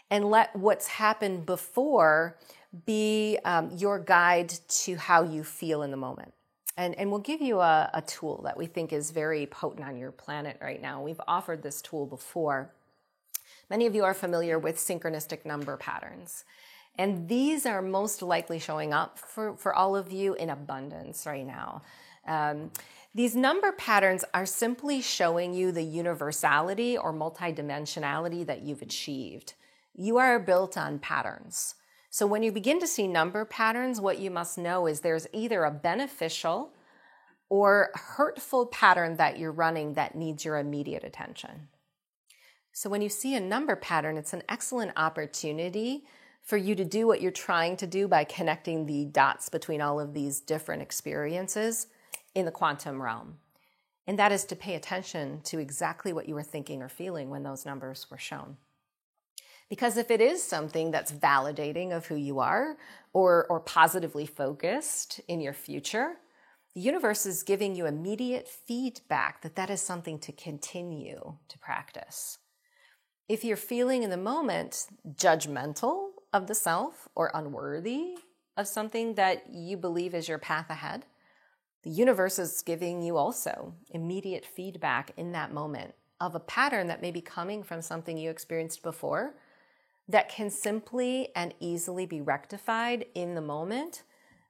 and let what's happened before be your guide to how you feel in the moment. And we'll give you a tool that we think is very potent on your planet right now. We've offered this tool before. Many of you are familiar with synchronistic number patterns. And these are most likely showing up for all of you in abundance right now. These number patterns are simply showing you the universality or multidimensionality that you've achieved. You are built on patterns. So when you begin to see number patterns, what you must know is there's either a beneficial or hurtful pattern that you're running that needs your immediate attention. So when you see a number pattern, it's an excellent opportunity for you to do what you're trying to do by connecting the dots between all of these different experiences in the quantum realm. And that is to pay attention to exactly what you were thinking or feeling when those numbers were shown. Because if it is something that's validating of who you are or positively focused in your future, the universe is giving you immediate feedback that that is something to continue to practice. If you're feeling in the moment judgmental of the self or unworthy of something that you believe is your path ahead, the universe is giving you also immediate feedback in that moment of a pattern that may be coming from something you experienced before that can simply and easily be rectified in the moment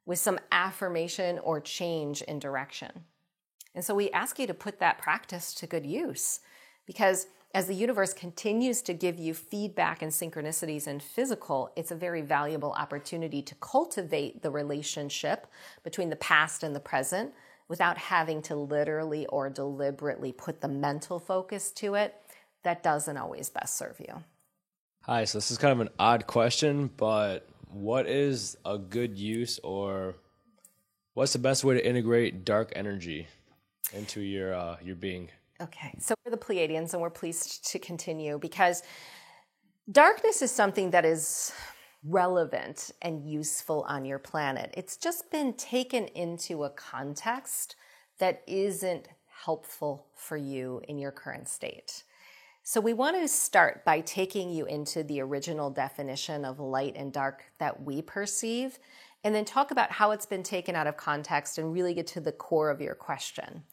with some affirmation or change in direction. And so we ask you to put that practice to good use, because as the universe continues to give you feedback and synchronicities in physical, it's a very valuable opportunity to cultivate the relationship between the past and the present without having to literally or deliberately put the mental focus to it. That doesn't always best serve you. Hi, so this is kind of an odd question, but what is a good use, or what's the best way to integrate dark energy into your being? Okay, so we're the Pleiadians, and we're pleased to continue because darkness is something that is relevant and useful on your planet. It's just been taken into a context that isn't helpful for you in your current state. So we want to start by taking you into the original definition of light and dark that we perceive, and then talk about how it's been taken out of context and really get to the core of your question.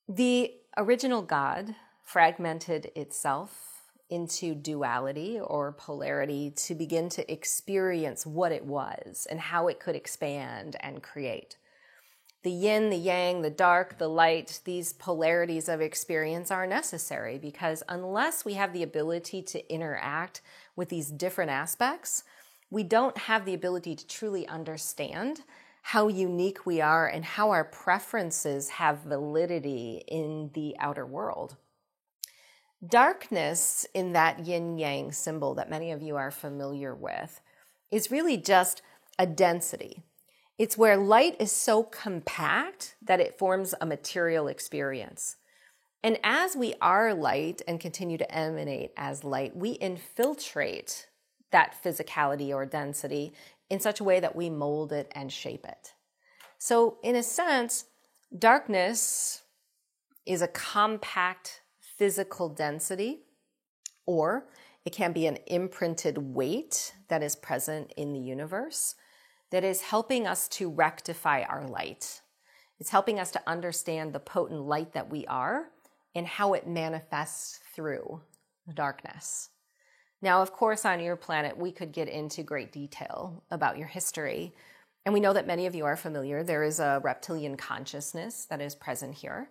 The original God fragmented itself into duality or polarity to begin to experience what it was and how it could expand and create. The yin, the yang, the dark, the light, these polarities of experience are necessary because unless we have the ability to interact with these different aspects, we don't have the ability to truly understand how unique we are and how our preferences have validity in the outer world. Darkness in that yin-yang symbol that many of you are familiar with is really just a density. It's where light is so compact that it forms a material experience. And as we are light and continue to emanate as light, we infiltrate that physicality or density in such a way that we mold it and shape it. So in a sense, darkness is a compact physical density, or it can be an imprinted weight that is present in the universe that is helping us to rectify our light. It's helping us to understand the potent light that we are and how it manifests through the darkness. Now, of course, on your planet, we could get into great detail about your history. And we know that many of you are familiar. There is a reptilian consciousness that is present here.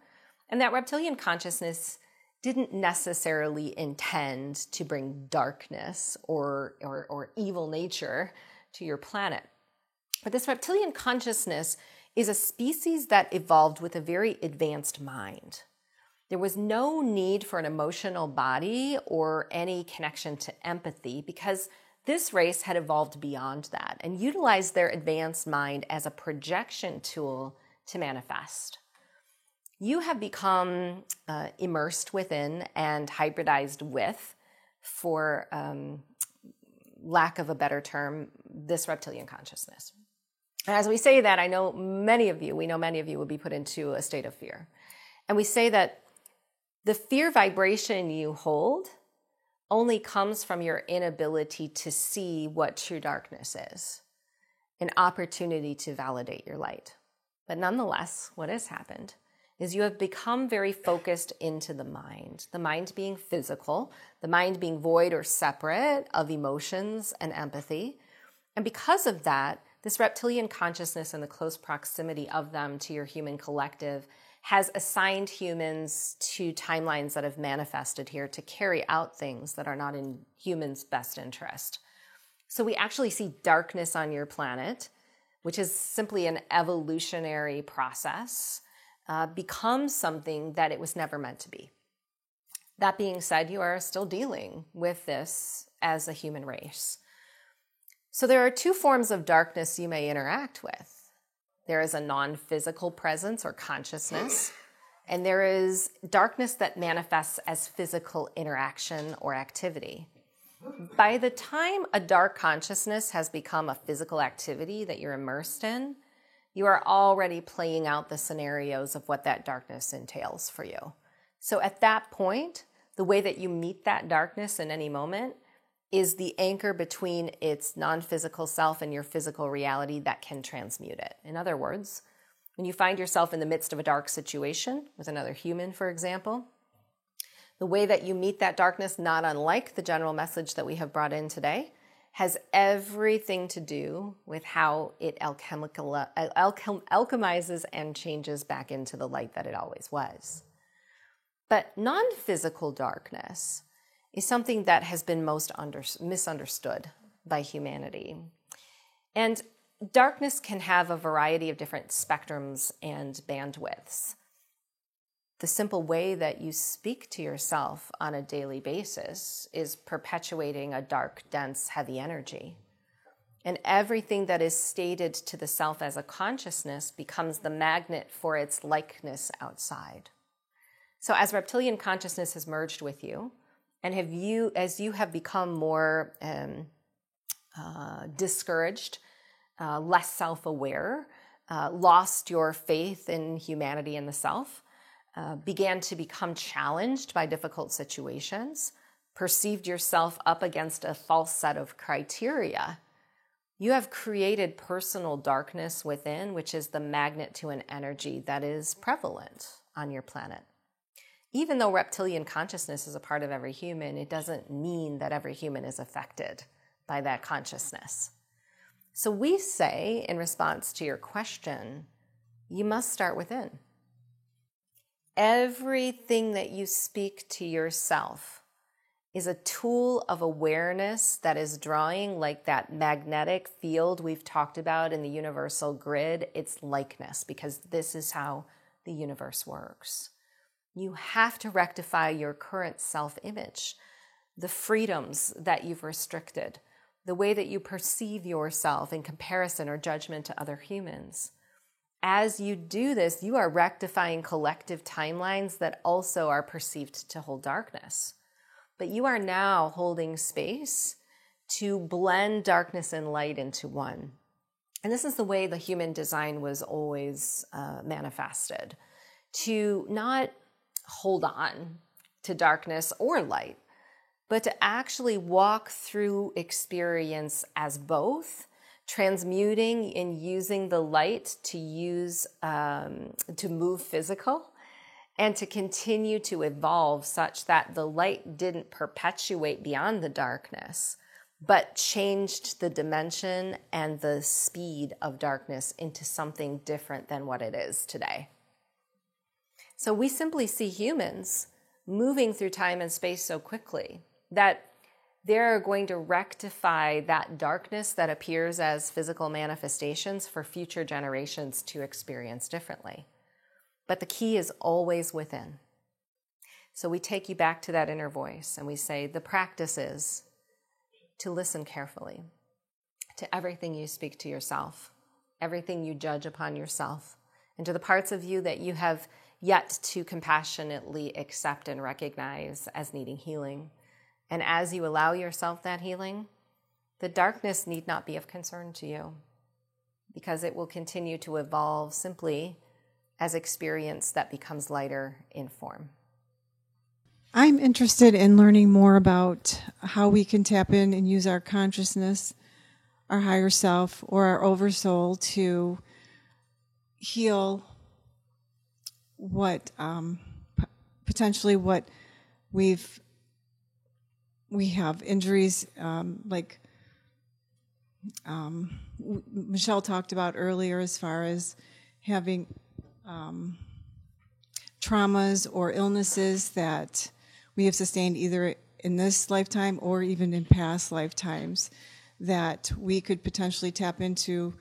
And that reptilian consciousness didn't necessarily intend to bring darkness or evil nature to your planet. But this reptilian consciousness is a species that evolved with a very advanced mind. There was no need for an emotional body or any connection to empathy because this race had evolved beyond that and utilized their advanced mind as a projection tool to manifest. You have become immersed within and hybridized with, for lack of a better term, this reptilian consciousness. As we say that, we know many of you will be put into a state of fear. And we say that the fear vibration you hold only comes from your inability to see what true darkness is, an opportunity to validate your light. But nonetheless, what has happened is you have become very focused into the mind being physical, the mind being void or separate of emotions and empathy. And because of that, this reptilian consciousness and the close proximity of them to your human collective has assigned humans to timelines that have manifested here to carry out things that are not in humans' best interest. So we actually see darkness on your planet, which is simply an evolutionary process, become something that it was never meant to be. That being said, you are still dealing with this as a human race. So there are two forms of darkness you may interact with. There is a non-physical presence or consciousness, And there is darkness that manifests as physical interaction or activity. By the time a dark consciousness has become a physical activity that you're immersed in, you are already playing out the scenarios of what that darkness entails for you. So at that point, the way that you meet that darkness in any moment is the anchor between its non-physical self and your physical reality that can transmute it. In other words, when you find yourself in the midst of a dark situation with another human, for example, the way that you meet that darkness, not unlike the general message that we have brought in today, has everything to do with how it alchemizes and changes back into the light that it always was. But non-physical darkness is something that has been most misunderstood by humanity. And darkness can have a variety of different spectrums and bandwidths. The simple way that you speak to yourself on a daily basis is perpetuating a dark, dense, heavy energy. And everything that is stated to the self as a consciousness becomes the magnet for its likeness outside. So as reptilian consciousness has merged with you, and as you have become more discouraged, less self-aware, lost your faith in humanity and the self, began to become challenged by difficult situations, perceived yourself up against a false set of criteria, you have created personal darkness within, which is the magnet to an energy that is prevalent on your planet. Even though reptilian consciousness is a part of every human, it doesn't mean that every human is affected by that consciousness. So we say, in response to your question, you must start within. Everything that you speak to yourself is a tool of awareness that is drawing, like that magnetic field we've talked about in the universal grid, its likeness, because this is how the universe works. You have to rectify your current self-image, the freedoms that you've restricted, the way that you perceive yourself in comparison or judgment to other humans. As you do this, you are rectifying collective timelines that also are perceived to hold darkness. But you are now holding space to blend darkness and light into one. And this is the way the human design was always manifested, to not hold on to darkness or light, but to actually walk through experience as both, transmuting and using the light to move physical and to continue to evolve such that the light didn't perpetuate beyond the darkness, but changed the dimension and the speed of darkness into something different than what it is today. So we simply see humans moving through time and space so quickly that they're going to rectify that darkness that appears as physical manifestations for future generations to experience differently. But the key is always within. So we take you back to that inner voice and we say the practice is to listen carefully to everything you speak to yourself, everything you judge upon yourself, and to the parts of you that you have yet to compassionately accept and recognize as needing healing. And as you allow yourself that healing, the darkness need not be of concern to you, because it will continue to evolve simply as experience that becomes lighter in form. I'm interested in learning more about how we can tap in and use our consciousness, our higher self, or our oversoul to heal what potentially what we have injuries like Michelle talked about earlier, as far as having traumas or illnesses that we have sustained either in this lifetime or even in past lifetimes, that we could potentially tap into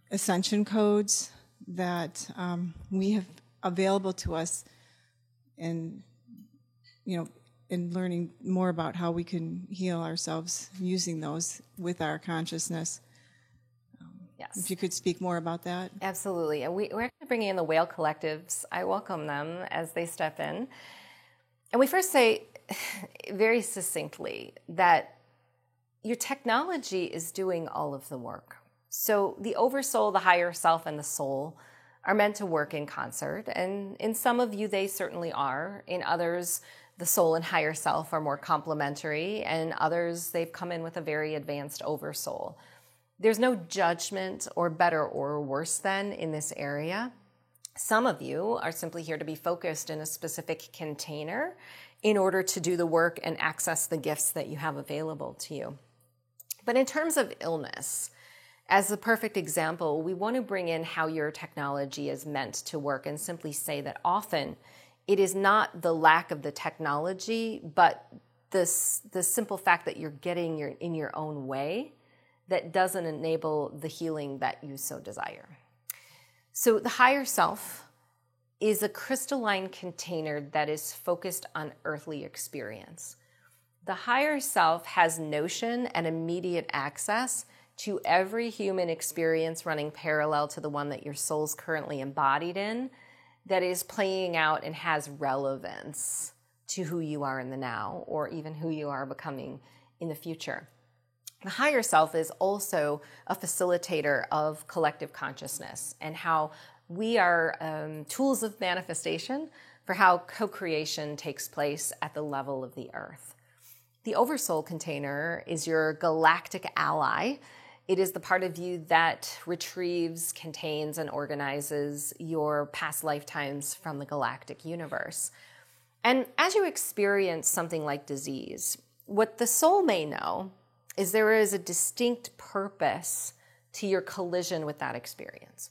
ascension codes that we have available to us, and in learning more about how we can heal ourselves using those with our consciousness. Yeah, Yes. If you could speak more about that. Absolutely. And we're actually bringing in the whale collectives. I welcome them as they step in. And we first say very succinctly that your technology is doing all of the work. So the oversoul, the higher self, and the soul are meant to work in concert. And in some of you, they certainly are. In others, the soul and higher self are more complementary. And others, they've come in with a very advanced oversoul. There's no judgment or better or worse than in this area. Some of you are simply here to be focused in a specific container in order to do the work and access the gifts that you have available to you. But in terms of illness, as a perfect example, we want to bring in how your technology is meant to work and simply say that often it is not the lack of the technology, but the simple fact that you're getting in your own way that doesn't enable the healing that you so desire. So the higher self is a crystalline container that is focused on earthly experience. The higher self has notion and immediate access to every human experience running parallel to the one that your soul's currently embodied in, that is playing out and has relevance to who you are in the now, or even who you are becoming in the future. The higher self is also a facilitator of collective consciousness and how we are tools of manifestation for how co-creation takes place at the level of the earth. The oversoul container is your galactic ally. It is the part of you that retrieves, contains, and organizes your past lifetimes from the galactic universe. And as you experience something like disease, what the soul may know is there is a distinct purpose to your collision with that experience.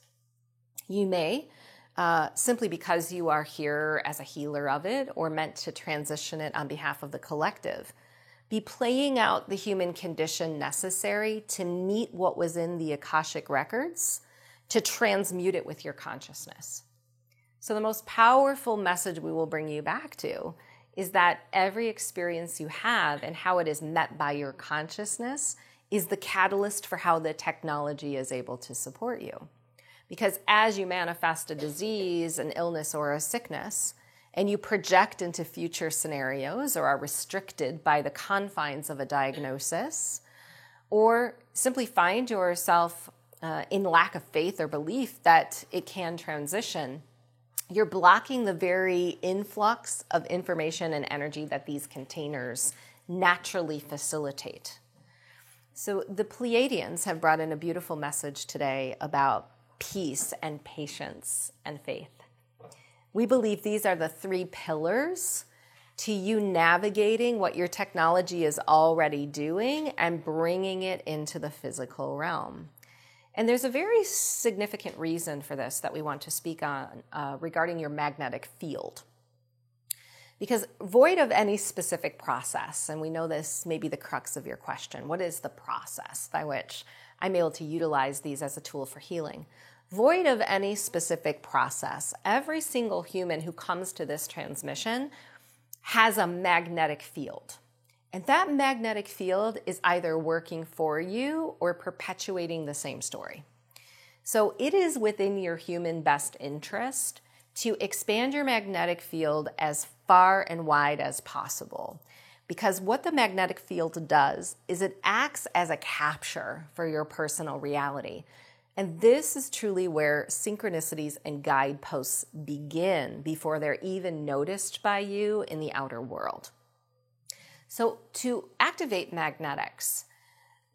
You may, simply because you are here as a healer of it or meant to transition it on behalf of the collective, be playing out the human condition necessary to meet what was in the Akashic records, to transmute it with your consciousness. So the most powerful message we will bring you back to is that every experience you have and how it is met by your consciousness is the catalyst for how the technology is able to support you. Because as you manifest a disease, an illness, or a sickness, and you project into future scenarios or are restricted by the confines of a diagnosis, or simply find yourself in lack of faith or belief that it can transition, you're blocking the very influx of information and energy that these containers naturally facilitate. So the Pleiadians have brought in a beautiful message today about peace and patience and faith. We believe these are the 3 pillars to you navigating what your technology is already doing and bringing it into the physical realm. And there's a very significant reason for this that we want to speak on regarding your magnetic field. Because void of any specific process, and we know this may be the crux of your question, what is the process by which I'm able to utilize these as a tool for healing? Void of any specific process, every single human who comes to this transmission has a magnetic field. And that magnetic field is either working for you or perpetuating the same story. So it is within your human best interest to expand your magnetic field as far and wide as possible. Because what the magnetic field does is it acts as a capture for your personal reality. And this is truly where synchronicities and guideposts begin before they're even noticed by you in the outer world. So to activate magnetics,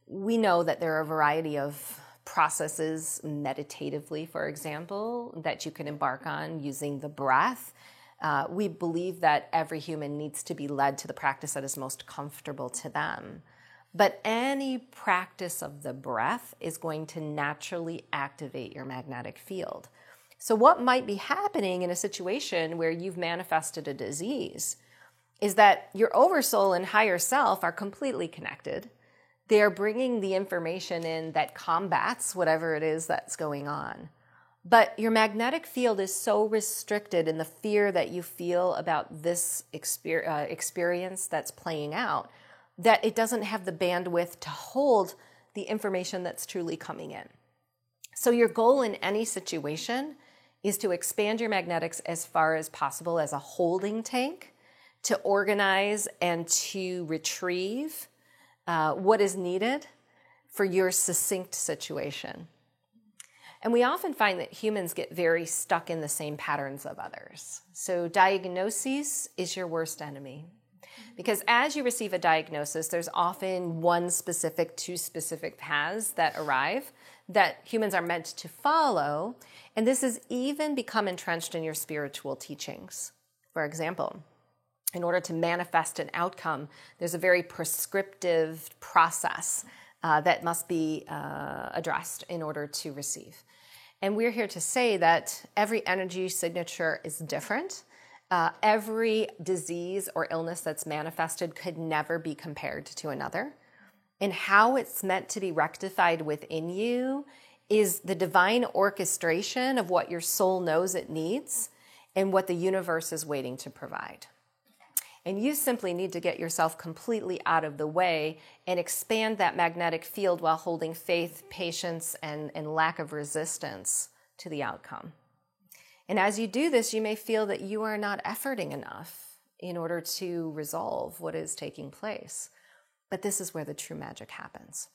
we know that there are a variety of processes meditatively, for example, that you can embark on using the breath. We believe that every human needs to be led to the practice that is most comfortable to them. But any practice of the breath is going to naturally activate your magnetic field. So what might be happening in a situation where you've manifested a disease is that your oversoul and higher self are completely connected. They are bringing the information in that combats whatever it is that's going on. But your magnetic field is so restricted in the fear that you feel about this experience that's playing out that it doesn't have the bandwidth to hold the information that's truly coming in. So your goal in any situation is to expand your magnetics as far as possible as a holding tank, to organize and to retrieve what is needed for your succinct situation. And we often find that humans get very stuck in the same patterns of others. So diagnosis is your worst enemy. Because as you receive a diagnosis, there's often two specific paths that arrive that humans are meant to follow. And this has even become entrenched in your spiritual teachings. For example, in order to manifest an outcome, there's a very prescriptive process that must be addressed in order to receive. And we're here to say that every energy signature is different. Every disease or illness that's manifested could never be compared to another. And how it's meant to be rectified within you is the divine orchestration of what your soul knows it needs and what the universe is waiting to provide. And you simply need to get yourself completely out of the way and expand that magnetic field while holding faith, patience, and lack of resistance to the outcome. And as you do this, you may feel that you are not efforting enough in order to resolve what is taking place. But this is where the true magic happens.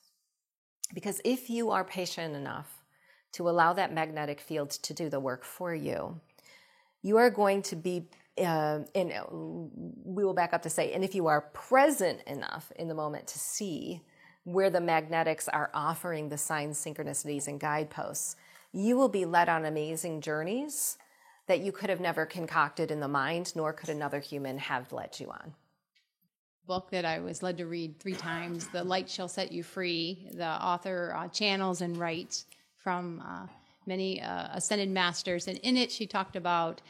Because if you are patient enough to allow that magnetic field to do the work for you, you are going to be and we will back up to say, and if you are present enough in the moment to see where the magnetics are offering the signs, synchronicities, and guideposts, you will be led on amazing journeys that you could have never concocted in the mind, nor could another human have led you on. Book that I was led to read 3 times, The Light Shall Set You Free. The author channels and writes from many ascended masters. And in it, she talked about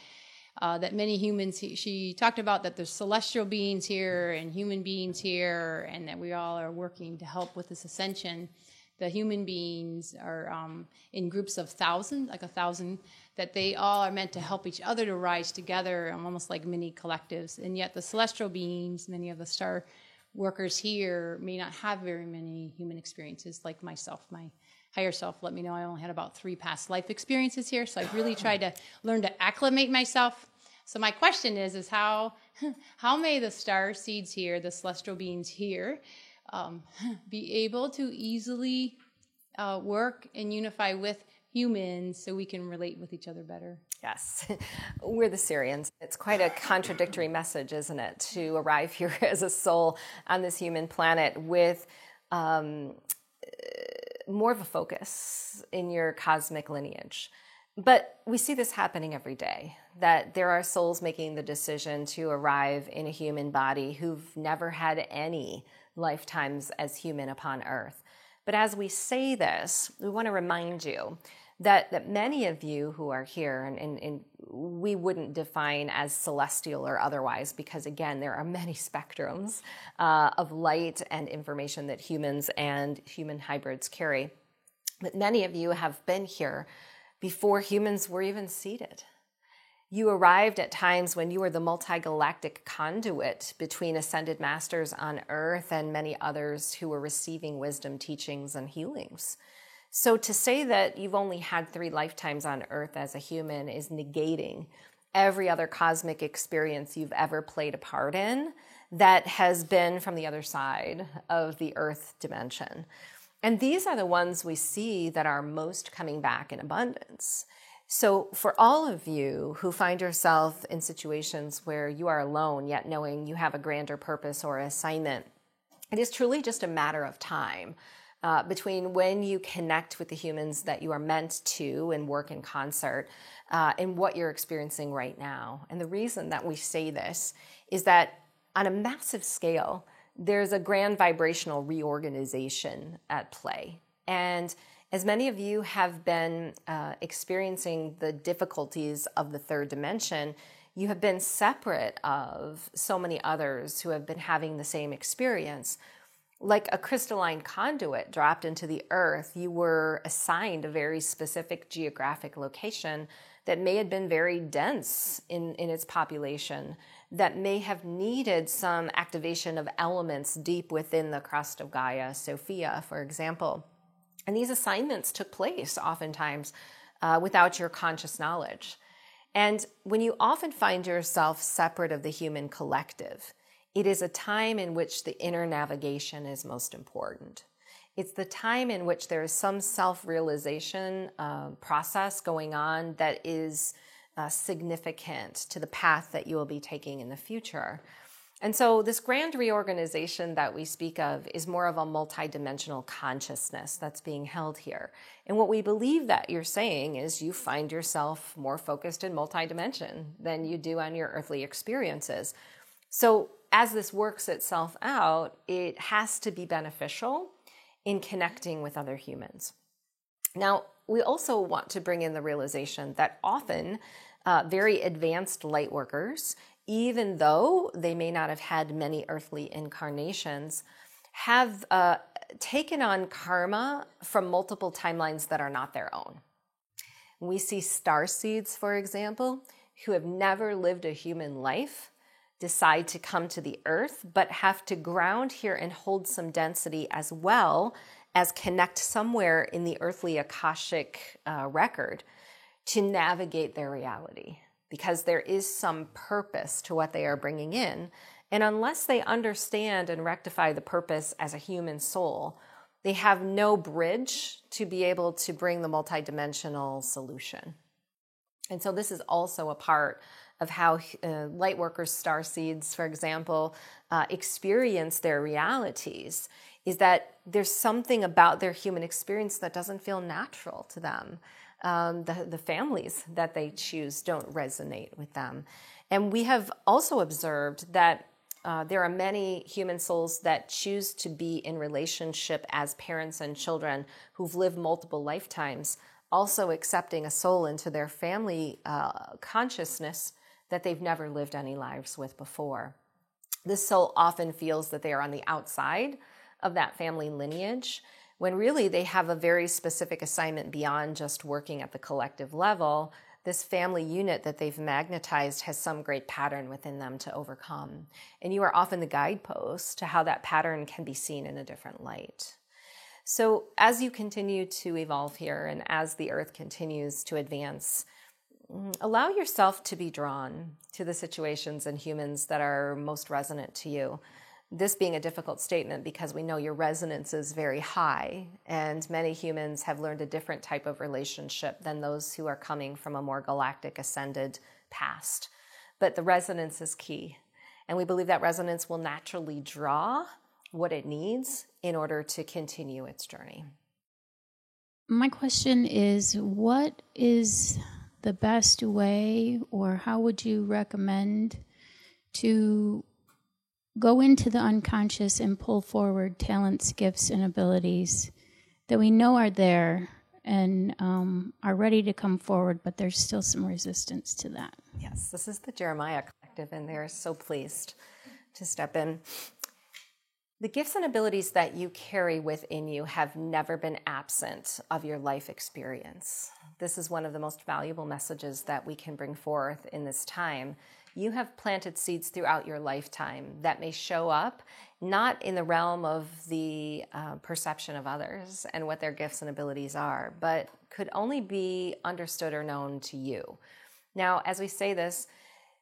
that many humans, she talked about that there's celestial beings here and human beings here, and that we all are working to help with this ascension. The human beings are in groups of thousands, like 1,000, that they all are meant to help each other to rise together, almost like mini collectives. And yet the celestial beings, many of the star workers here, may not have very many human experiences like myself. My higher self let me know I only had about 3 past life experiences here, so I've really tried to learn to acclimate myself. So my question is how may the star seeds here, the celestial beings here, be able to easily work and unify with humans so we can relate with each other better? Yes, we're the Syrians. It's quite a contradictory message, isn't it, to arrive here as a soul on this human planet with more of a focus in your cosmic lineage. But we see this happening every day, that there are souls making the decision to arrive in a human body who've never had any lifetimes as human upon earth. But as we say this, we want to remind you that many of you who are here, and we wouldn't define as celestial or otherwise, because again, there are many spectrums of light and information that humans and human hybrids carry. But many of you have been here before humans were even seated. You arrived at times when you were the multi-galactic conduit between ascended masters on Earth and many others who were receiving wisdom, teachings, and healings. So to say that you've only had 3 lifetimes on Earth as a human is negating every other cosmic experience you've ever played a part in that has been from the other side of the Earth dimension. And these are the ones we see that are most coming back in abundance. So for all of you who find yourself in situations where you are alone, yet knowing you have a grander purpose or assignment, it is truly just a matter of time between when you connect with the humans that you are meant to and work in concert and what you're experiencing right now. And the reason that we say this is that on a massive scale, there's a grand vibrational reorganization at play. And as many of you have been experiencing the difficulties of the 3rd dimension, you have been separate of so many others who have been having the same experience. Like a crystalline conduit dropped into the earth, you were assigned a very specific geographic location that may have been very dense in its population, that may have needed some activation of elements deep within the crust of Gaia, Sophia, for example. And these assignments took place oftentimes without your conscious knowledge. And when you often find yourself separate of the human collective, it is a time in which the inner navigation is most important. It's the time in which there is some self-realization process going on that is significant to the path that you will be taking in the future. And so this grand reorganization that we speak of is more of a multidimensional consciousness that's being held here. And what we believe that you're saying is you find yourself more focused in multidimension than you do on your earthly experiences. So as this works itself out, it has to be beneficial in connecting with other humans. Now, we also want to bring in the realization that often very advanced light workers, even though they may not have had many earthly incarnations, have taken on karma from multiple timelines that are not their own. We see starseeds, for example, who have never lived a human life, decide to come to the earth, but have to ground here and hold some density as well as connect somewhere in the earthly Akashic record to navigate their reality, because there is some purpose to what they are bringing in. And unless they understand and rectify the purpose as a human soul, they have no bridge to be able to bring the multidimensional solution. And so this is also a part of how light workers, starseeds, for example, experience their realities, is that there's something about their human experience that doesn't feel natural to them. The families that they choose don't resonate with them. And we have also observed that there are many human souls that choose to be in relationship as parents and children who've lived multiple lifetimes, also accepting a soul into their family consciousness that they've never lived any lives with before. This soul often feels that they are on the outside of that family lineage, when really they have a very specific assignment beyond just working at the collective level. This family unit that they've magnetized has some great pattern within them to overcome. And you are often the guidepost to how that pattern can be seen in a different light. So as you continue to evolve here and as the earth continues to advance, allow yourself to be drawn to the situations and humans that are most resonant to you. This being a difficult statement because we know your resonance is very high, and many humans have learned a different type of relationship than those who are coming from a more galactic ascended past. But the resonance is key, and we believe that resonance will naturally draw what it needs in order to continue its journey. My question is, what is the best way, or how would you recommend to go into the unconscious and pull forward talents, gifts, and abilities that we know are there and are ready to come forward, but there's still some resistance to that? Yes, this is the Jeremiah Collective, and they're so pleased to step in. The gifts and abilities that you carry within you have never been absent of your life experience. This is one of the most valuable messages that we can bring forth in this time. You have planted seeds throughout your lifetime that may show up not in the realm of the perception of others and what their gifts and abilities are, but could only be understood or known to you. Now, as we say this,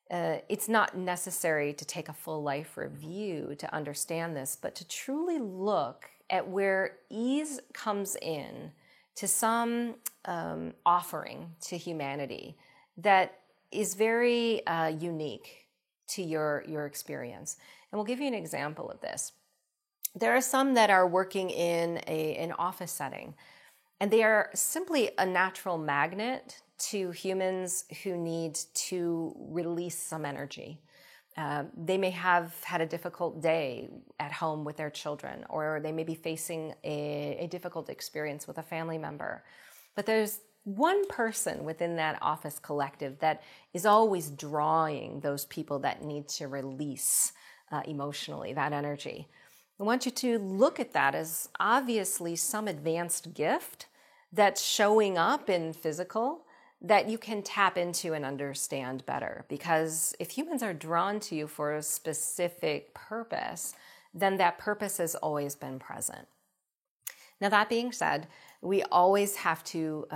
it's not necessary to take a full life review to understand this, but to truly look at where ease comes in to some offering to humanity that is very unique to your experience. And we'll give you an example of this. There are some that are working in an office setting, and they are simply a natural magnet to humans who need to release some energy. They may have had a difficult day at home with their children, or they may be facing a difficult experience with a family member. But there's one person within that office collective that is always drawing those people that need to release emotionally that energy. I want you to look at that as obviously some advanced gift that's showing up in physical that you can tap into and understand better. Because if humans are drawn to you for a specific purpose, then that purpose has always been present. Now, that being said, we always have to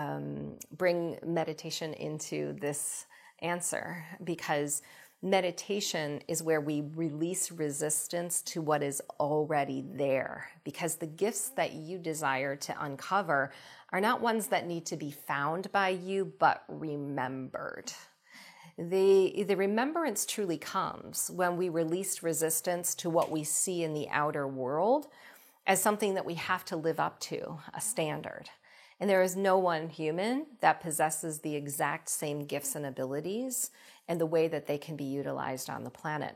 bring meditation into this answer, because meditation is where we release resistance to what is already there, because the gifts that you desire to uncover are not ones that need to be found by you, but remembered. The remembrance truly comes when we release resistance to what we see in the outer world as something that we have to live up to, a standard. And there is no one human that possesses the exact same gifts and abilities and the way that they can be utilized on the planet.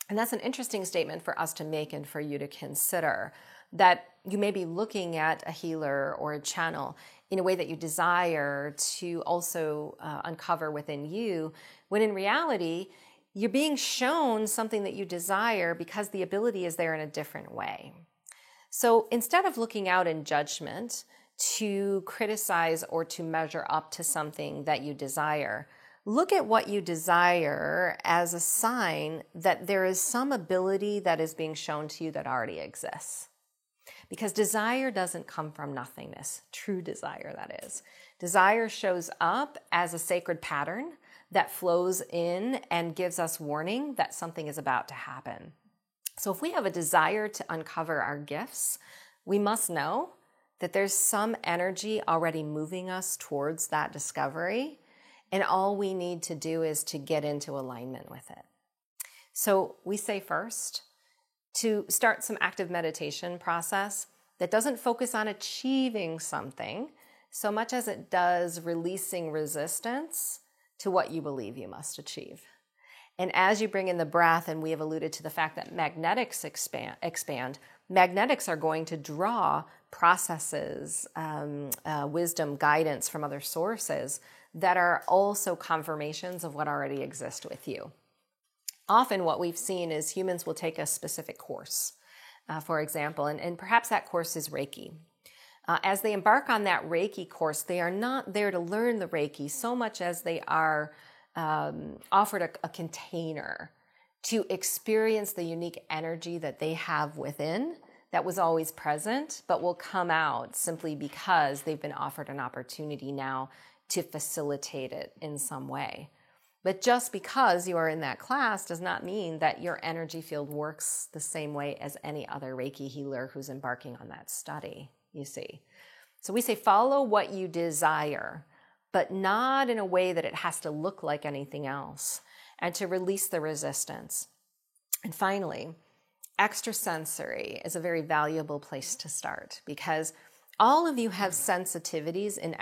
And that's an interesting statement for us to make and for you to consider, that you may be looking at a healer or a channel in a way that you desire to also uncover within you, when in reality, you're being shown something that you desire because the ability is there in a different way. So instead of looking out in judgment to criticize or to measure up to something that you desire, look at what you desire as a sign that there is some ability that is being shown to you that already exists. Because desire doesn't come from nothingness, true desire, that is. Desire shows up as a sacred pattern that flows in and gives us warning that something is about to happen. So if we have a desire to uncover our gifts, we must know that there's some energy already moving us towards that discovery, and all we need to do is to get into alignment with it. So we say first, to start some active meditation process that doesn't focus on achieving something so much as it does releasing resistance to what you believe you must achieve. And as you bring in the breath, and we have alluded to the fact that magnetics expand, magnetics are going to draw processes, wisdom, guidance from other sources that are also confirmations of what already exists with you. Often what we've seen is humans will take a specific course, for example, and perhaps that course is Reiki. As they embark on that Reiki course, they are not there to learn the Reiki so much as they are offered a container to experience the unique energy that they have within that was always present, but will come out simply because they've been offered an opportunity now to facilitate it in some way. But just because you are in that class does not mean that your energy field works the same way as any other Reiki healer who's embarking on that study, you see. So we say follow what you desire, but not in a way that it has to look like anything else, and to release the resistance. And finally, extrasensory is a very valuable place to start, because all of you have sensitivities in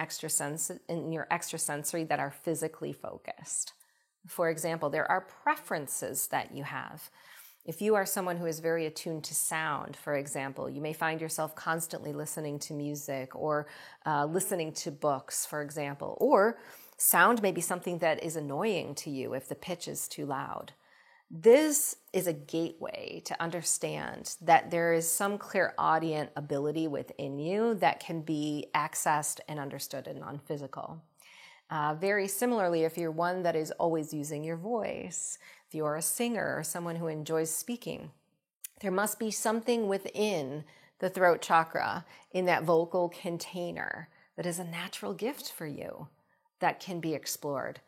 your extrasensory that are physically focused. For example, there are preferences that you have. If you are someone who is very attuned to sound, for example, you may find yourself constantly listening to music or listening to books, for example, or sound may be something that is annoying to you if the pitch is too loud. This is a gateway to understand that there is some clairaudient ability within you that can be accessed and understood in non-physical. Very similarly, if you're one that is always using your voice, if you're a singer or someone who enjoys speaking, there must be something within the throat chakra, in that vocal container, that is a natural gift for you that can be explored.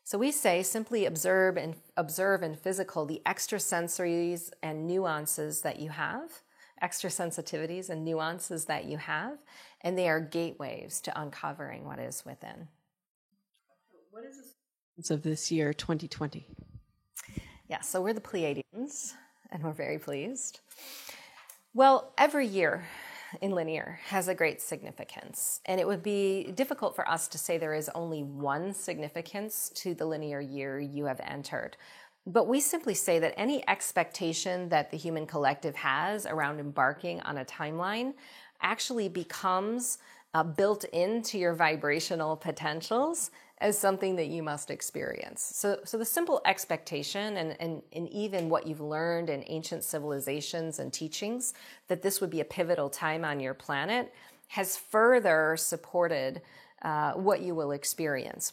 So we say simply observe in physical the extrasensories and nuances that you have, extra sensitivities and nuances that you have, and they are gateways to uncovering what is within. What is the significance of this year, 2020? Yeah, so we're the Pleiadians, and we're very pleased. Well, every year in linear has a great significance, and it would be difficult for us to say there is only one significance to the linear year you have entered. But we simply say that any expectation that the human collective has around embarking on a timeline actually becomes built into your vibrational potentials as something that you must experience. So the simple expectation and even what you've learned in ancient civilizations and teachings, that this would be a pivotal time on your planet, has further supported what you will experience.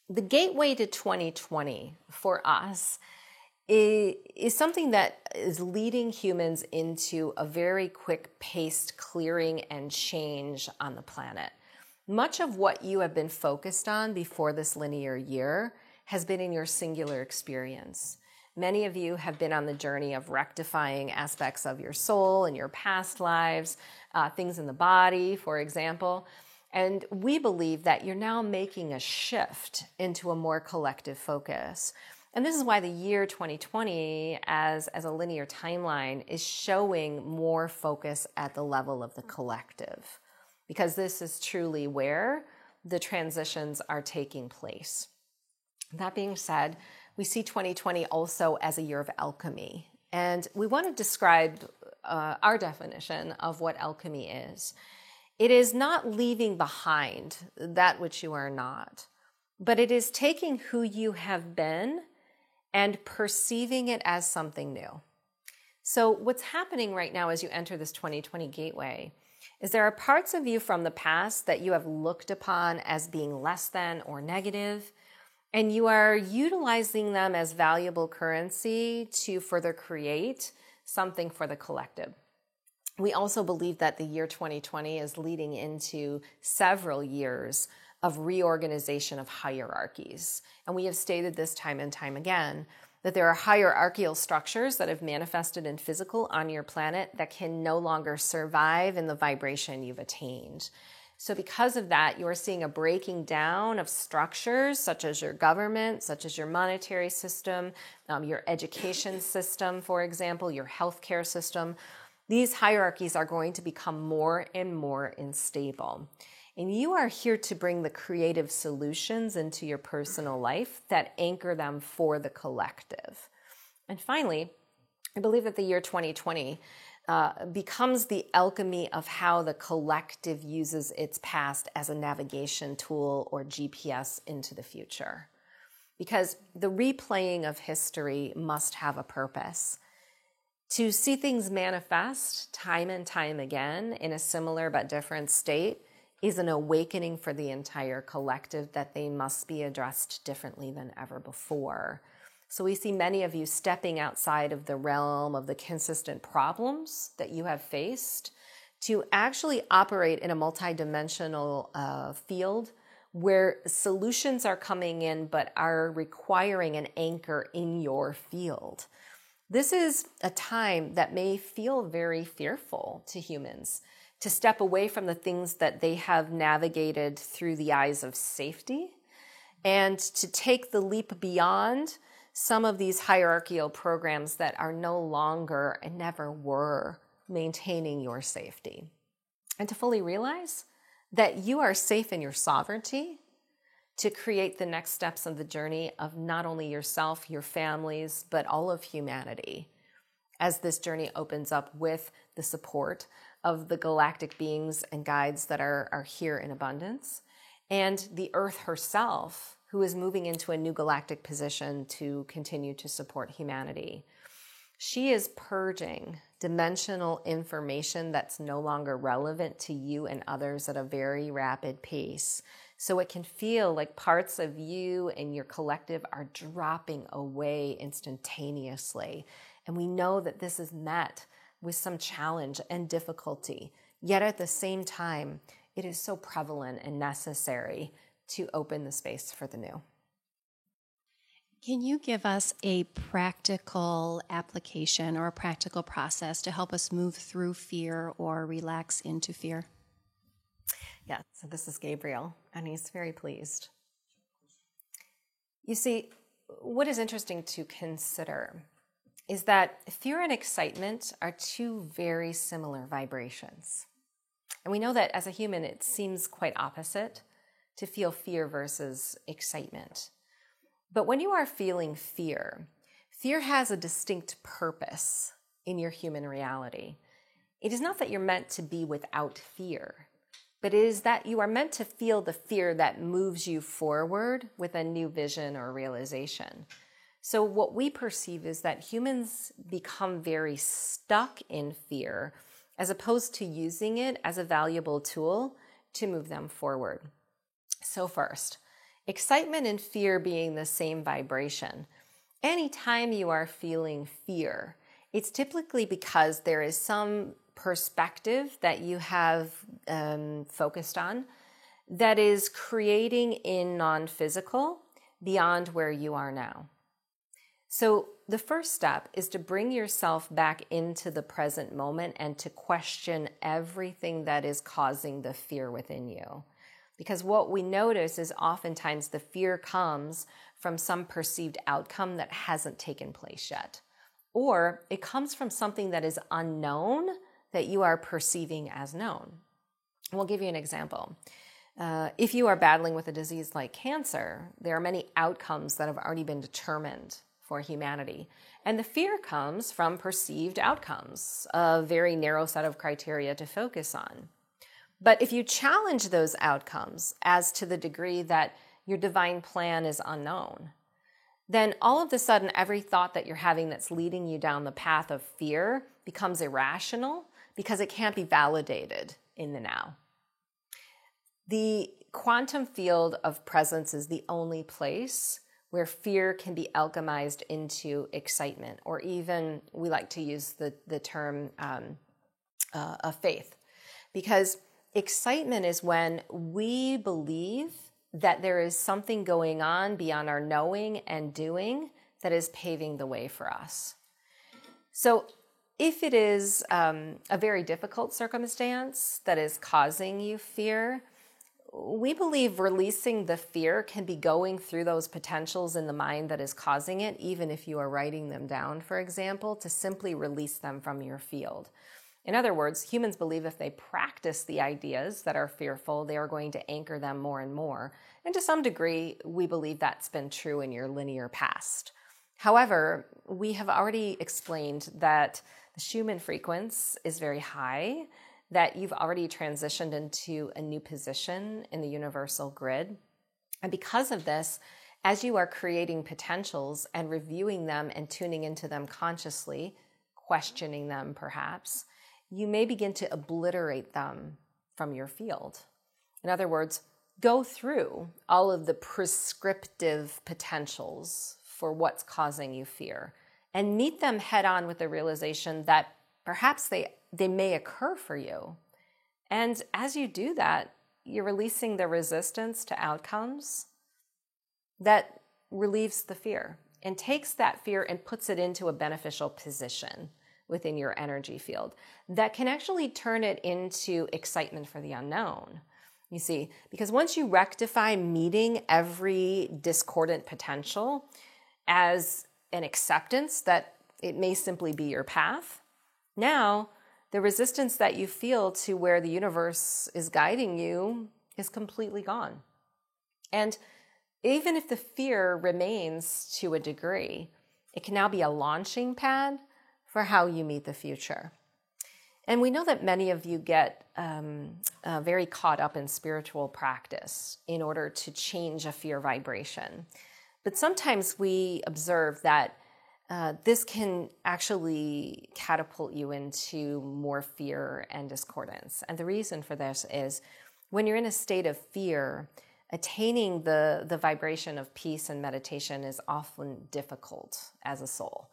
The gateway to 2020 for us is something that is leading humans into a very quick paced clearing and change on the planet. Much of what you have been focused on before this linear year has been in your singular experience. Many of you have been on the journey of rectifying aspects of your soul and your past lives, things in the body, for example. And we believe that you're now making a shift into a more collective focus. And this is why the year 2020 as a linear timeline is showing more focus at the level of the collective, because this is truly where the transitions are taking place. That being said, we see 2020 also as a year of alchemy. And we want to describe our definition of what alchemy is. It is not leaving behind that which you are not, but it is taking who you have been and perceiving it as something new. So what's happening right now as you enter this 2020 gateway is there are parts of you from the past that you have looked upon as being less than or negative, and you are utilizing them as valuable currency to further create something for the collective. We also believe that the year 2020 is leading into several years of reorganization of hierarchies. And we have stated this time and time again, that there are hierarchical structures that have manifested in physical on your planet that can no longer survive in the vibration you've attained. So because of that, you are seeing a breaking down of structures such as your government, such as your monetary system, your education system, for example, your healthcare system. These hierarchies are going to become more and more unstable. And you are here to bring the creative solutions into your personal life that anchor them for the collective. And finally, I believe that the year 2020 becomes the alchemy of how the collective uses its past as a navigation tool or GPS into the future. Because the replaying of history must have a purpose. To see things manifest time and time again in a similar but different state is an awakening for the entire collective that they must be addressed differently than ever before. So we see many of you stepping outside of the realm of the consistent problems that you have faced to actually operate in a multidimensional field where solutions are coming in but are requiring an anchor in your field. This is a time that may feel very fearful to humans, to step away from the things that they have navigated through the eyes of safety and to take the leap beyond some of these hierarchical programs that are no longer and never were maintaining your safety. And to fully realize that you are safe in your sovereignty to create the next steps of the journey of not only yourself, your families, but all of humanity, as this journey opens up with the support of the galactic beings and guides that are here in abundance, and the Earth herself, who is moving into a new galactic position to continue to support humanity. She is purging dimensional information that's no longer relevant to you and others at a very rapid pace. So it can feel like parts of you and your collective are dropping away instantaneously. And we know that this is met with some challenge and difficulty. Yet at the same time, it is so prevalent and necessary to open the space for the new. Can you give us a practical application or a practical process to help us move through fear or relax into fear? Yeah, so this is Gabriel, and he's very pleased. You see, what is interesting to consider is that fear and excitement are two very similar vibrations. And we know that as a human, it seems quite opposite to feel fear versus excitement. But when you are feeling fear, fear has a distinct purpose in your human reality. It is not that you're meant to be without fear, but it is that you are meant to feel the fear that moves you forward with a new vision or realization. So what we perceive is that humans become very stuck in fear as opposed to using it as a valuable tool to move them forward. So first, excitement and fear being the same vibration, anytime you are feeling fear, it's typically because there is some perspective that you have focused on that is creating in non-physical beyond where you are now. So the first step is to bring yourself back into the present moment and to question everything that is causing the fear within you. Because what we notice is oftentimes the fear comes from some perceived outcome that hasn't taken place yet. Or it comes from something that is unknown that you are perceiving as known. We'll give you an example. If you are battling with a disease like cancer, there are many outcomes that have already been determined for humanity. And the fear comes from perceived outcomes, a very narrow set of criteria to focus on. But if you challenge those outcomes as to the degree that your divine plan is unknown, then all of a sudden every thought that you're having that's leading you down the path of fear becomes irrational because it can't be validated in the now. The quantum field of presence is the only place where fear can be alchemized into excitement, or even we like to use the term of faith. Because excitement is when we believe that there is something going on beyond our knowing and doing that is paving the way for us. So if it is a very difficult circumstance that is causing you fear, we believe releasing the fear can be going through those potentials in the mind that is causing it, even if you are writing them down, for example, to simply release them from your field. In other words, humans believe if they practice the ideas that are fearful, they are going to anchor them more and more. And to some degree, we believe that's been true in your linear past. However, we have already explained that the Schumann frequency is very high, that you've already transitioned into a new position in the universal grid. And because of this, as you are creating potentials and reviewing them and tuning into them consciously, questioning them perhaps, you may begin to obliterate them from your field. In other words, go through all of the prescriptive potentials for what's causing you fear and meet them head on with the realization that perhaps they may occur for you. And as you do that, you're releasing the resistance to outcomes that relieves the fear and takes that fear and puts it into a beneficial position within your energy field that can actually turn it into excitement for the unknown. You see, because once you rectify meeting every discordant potential as an acceptance that it may simply be your path, now the resistance that you feel to where the universe is guiding you is completely gone. And even if the fear remains to a degree, it can now be a launching pad for how you meet the future. And we know that many of you get very caught up in spiritual practice in order to change a fear vibration. But sometimes we observe that this can actually catapult you into more fear and discordance. And the reason for this is when you're in a state of fear, attaining the vibration of peace and meditation is often difficult as a soul.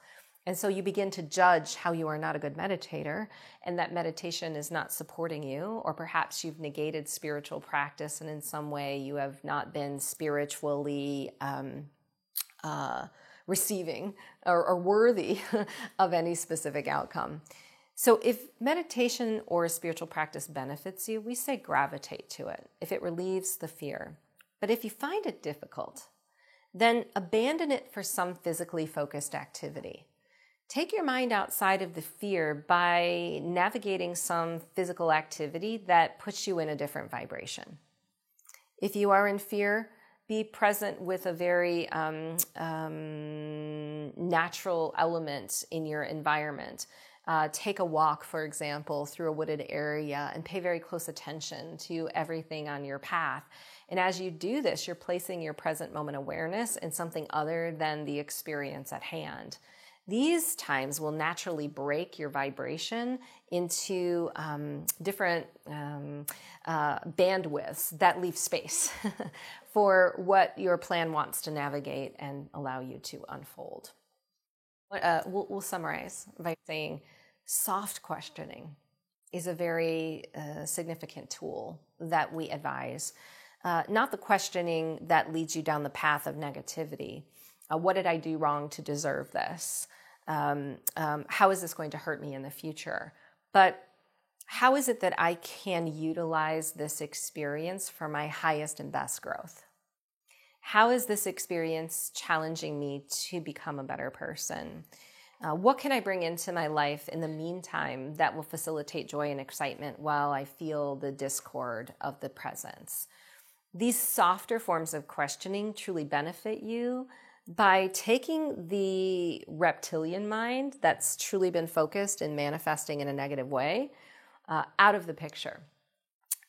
And so you begin to judge how you are not a good meditator and that meditation is not supporting you, or perhaps you've negated spiritual practice and in some way you have not been spiritually receiving or worthy of any specific outcome. So if meditation or spiritual practice benefits you, we say gravitate to it if it relieves the fear. But if you find it difficult, then abandon it for some physically focused activity. Take your mind outside of the fear by navigating some physical activity that puts you in a different vibration. If you are in fear, be present with a very natural element in your environment. Take a walk, for example, through a wooded area and pay very close attention to everything on your path. And as you do this, you're placing your present moment awareness in something other than the experience at hand. These times will naturally break your vibration into different bandwidths that leave space for what your plan wants to navigate and allow you to unfold. We'll summarize by saying soft questioning is a very significant tool that we advise. Not the questioning that leads you down the path of negativity. What did I do wrong to deserve this? How is this going to hurt me in the future? But how is it that I can utilize this experience for my highest and best growth? How is this experience challenging me to become a better person? What can I bring into my life in the meantime that will facilitate joy and excitement while I feel the discord of the presence? These softer forms of questioning truly benefit you by taking the reptilian mind that's truly been focused and manifesting in a negative way out of the picture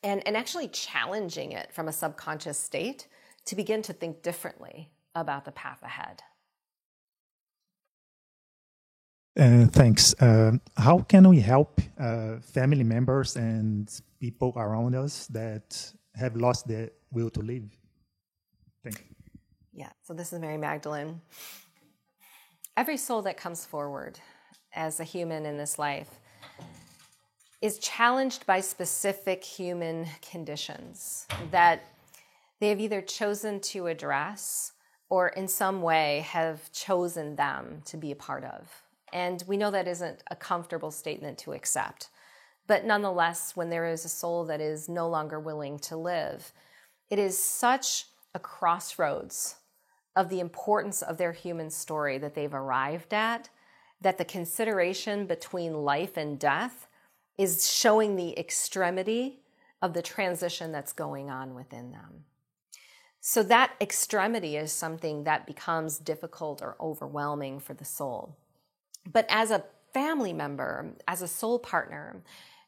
and actually challenging it from a subconscious state to begin to think differently about the path ahead. Thanks. How can we help family members and people around us that have lost their will to live? Thank you. Yeah, so this is Mary Magdalene. Every soul that comes forward as a human in this life is challenged by specific human conditions that they have either chosen to address or in some way have chosen them to be a part of. And we know that isn't a comfortable statement to accept. But nonetheless, when there is a soul that is no longer willing to live, it is such a crossroads of the importance of their human story that they've arrived at, that the consideration between life and death is showing the extremity of the transition that's going on within them. So that extremity is something that becomes difficult or overwhelming for the soul. But as a family member, as a soul partner,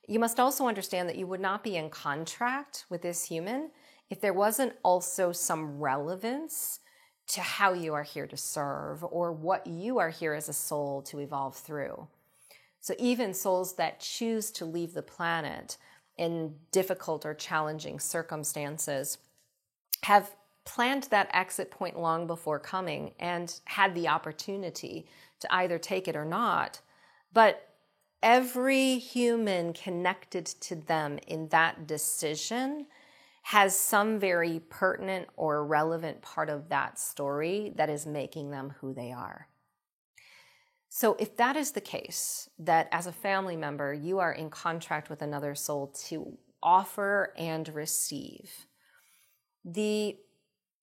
you must also understand that you would not be in contract with this human if there wasn't also some relevance to how you are here to serve or what you are here as a soul to evolve through. So even souls that choose to leave the planet in difficult or challenging circumstances have planned that exit point long before coming and had the opportunity to either take it or not. But every human connected to them in that decision has some very pertinent or relevant part of that story that is making them who they are. So if that is the case, that as a family member, you are in contract with another soul to offer and receive, the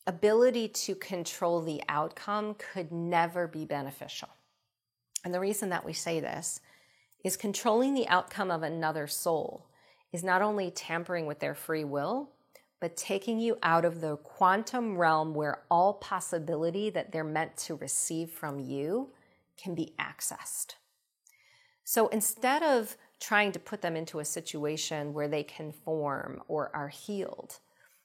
ability to control the outcome could never be beneficial. And the reason that we say this is controlling the outcome of another soul is not only tampering with their free will, but taking you out of the quantum realm where all possibility that they're meant to receive from you can be accessed. So instead of trying to put them into a situation where they conform or are healed,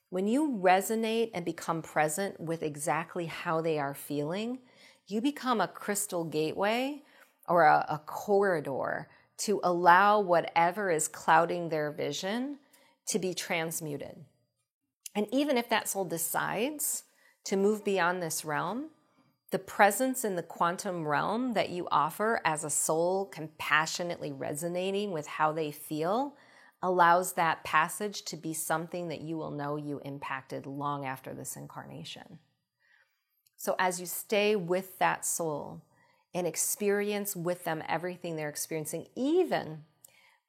when you resonate and become present with exactly how they are feeling, you become a crystal gateway or a corridor to allow whatever is clouding their vision to be transmuted. And even if that soul decides to move beyond this realm, the presence in the quantum realm that you offer as a soul compassionately resonating with how they feel allows that passage to be something that you will know you impacted long after this incarnation. So as you stay with that soul and experience with them everything they're experiencing, even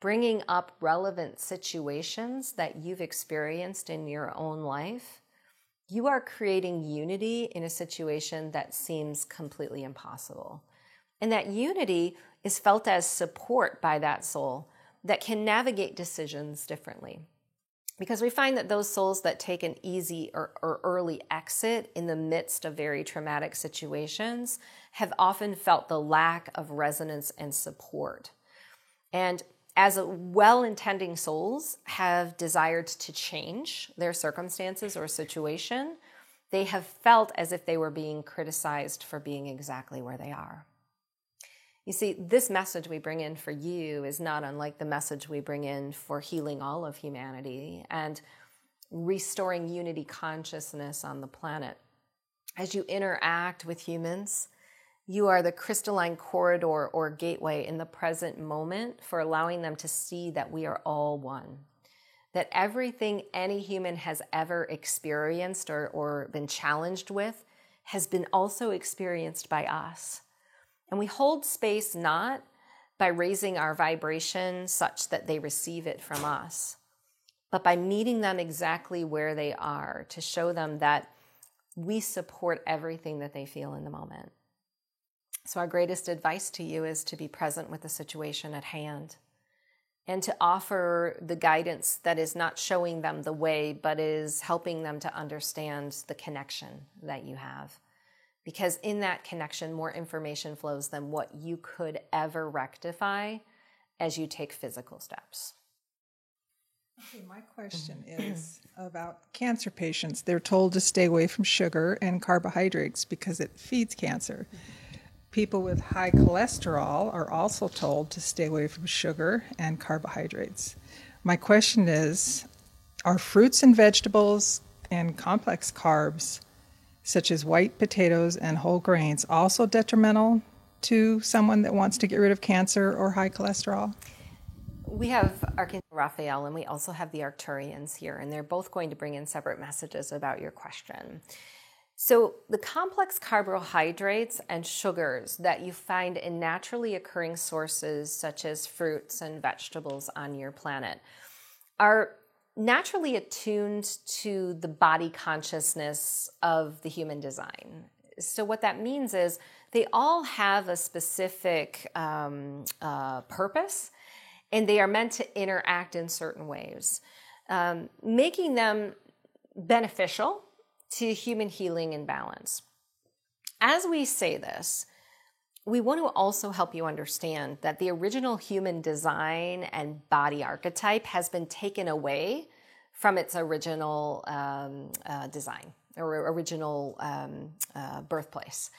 bringing up relevant situations that you've experienced in your own life, you are creating unity in a situation that seems completely impossible. And that unity is felt as support by that soul that can navigate decisions differently. Because we find that those souls that take an easy or early exit in the midst of very traumatic situations have often felt the lack of resonance and support. And as well-intending souls have desired to change their circumstances or situation, they have felt as if they were being criticized for being exactly where they are. You see, this message we bring in for you is not unlike the message we bring in for healing all of humanity and restoring unity consciousness on the planet. As you interact with humans, You are the crystalline corridor or gateway in the present moment for allowing them to see that we are all one. That everything any human has ever experienced or been challenged with has been also experienced by us. And we hold space not by raising our vibration such that they receive it from us, but by meeting them exactly where they are to show them that we support everything that they feel in the moment. So our greatest advice to you is to be present with the situation at hand and to offer the guidance that is not showing them the way, but is helping them to understand the connection that you have. Because in that connection, more information flows than what you could ever rectify as you take physical steps. Okay, my question is about cancer patients. They're told to stay away from sugar and carbohydrates because it feeds cancer. People with high cholesterol are also told to stay away from sugar and carbohydrates. My question is, are fruits and vegetables and complex carbs, such as white potatoes and whole grains, also detrimental to someone that wants to get rid of cancer or high cholesterol? We have Archangel Raphael and we also have the Arcturians here, and they're both going to bring in separate messages about your question. So the complex carbohydrates and sugars that you find in naturally occurring sources such as fruits and vegetables on your planet are naturally attuned to the body consciousness of the human design. So what that means is they all have a specific purpose, and they are meant to interact in certain ways, making them beneficial to human healing and balance. As we say this, we want to also help you understand that the original human design and body archetype has been taken away from its original design or original birthplace.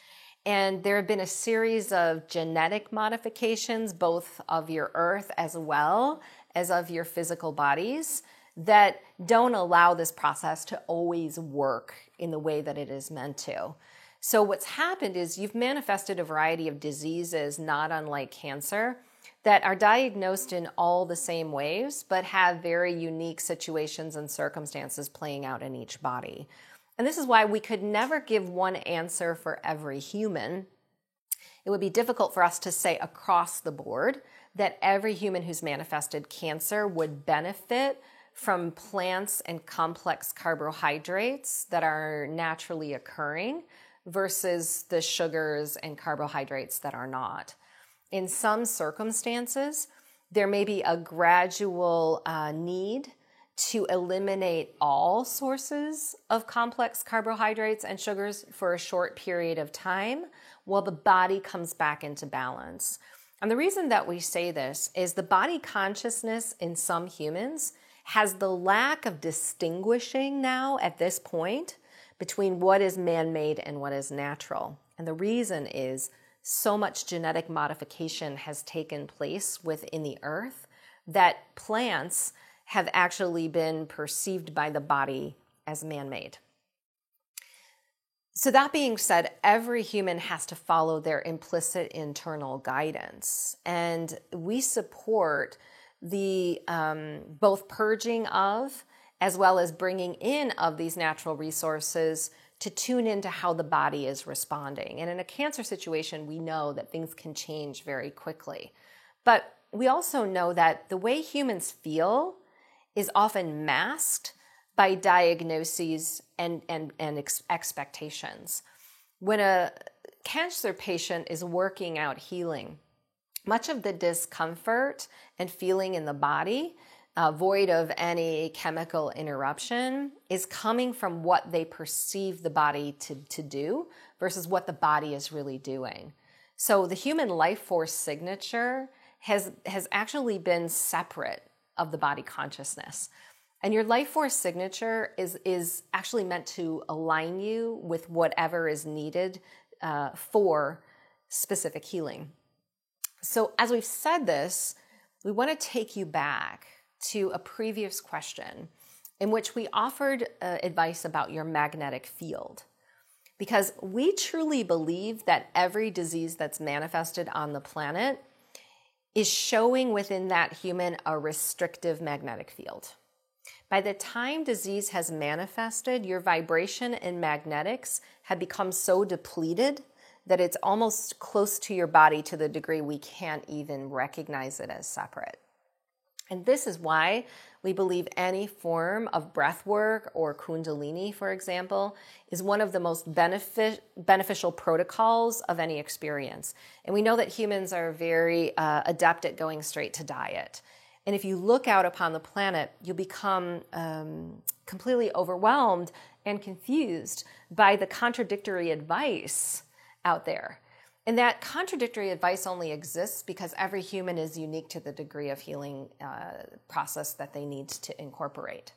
And there have been a series of genetic modifications, both of your earth as well as of your physical bodies, that don't allow this process to always work in the way that it is meant to. So what's happened is you've manifested a variety of diseases, not unlike cancer, that are diagnosed in all the same ways, but have very unique situations and circumstances playing out in each body. And this is why we could never give one answer for every human. It would be difficult for us to say across the board that every human who's manifested cancer would benefit from plants and complex carbohydrates that are naturally occurring versus the sugars and carbohydrates that are not. In some circumstances, there may be a gradual need to eliminate all sources of complex carbohydrates and sugars for a short period of time while the body comes back into balance. And the reason that we say this is the body consciousness in some humans has the lack of distinguishing now at this point between what is man-made and what is natural. And the reason is so much genetic modification has taken place within the earth that plants have actually been perceived by the body as man-made. So that being said, every human has to follow their implicit internal guidance. And we support the both purging of as well as bringing in of these natural resources to tune into how the body is responding. And in a cancer situation, we know that things can change very quickly. But we also know that the way humans feel is often masked by diagnoses and expectations. When a cancer patient is working out healing, much of the discomfort and feeling in the body, void of any chemical interruption, is coming from what they perceive the body to do versus what the body is really doing. So the human life force signature has actually been separate of the body consciousness. And your life force signature is actually meant to align you with whatever is needed for specific healing. So as we've said this, we want to take you back to a previous question in which we offered advice about your magnetic field. because we truly believe that every disease that's manifested on the planet is showing within that human a restrictive magnetic field. By the time disease has manifested, your vibration and magnetics have become so depleted that it's almost close to your body to the degree we can't even recognize it as separate. And this is why we believe any form of breath work or Kundalini, for example, is one of the most beneficial protocols of any experience. And we know that humans are very adept at going straight to diet. And if you look out upon the planet, you'll become completely overwhelmed and confused by the contradictory advice out there. And that contradictory advice only exists because every human is unique to the degree of healing process that they need to incorporate.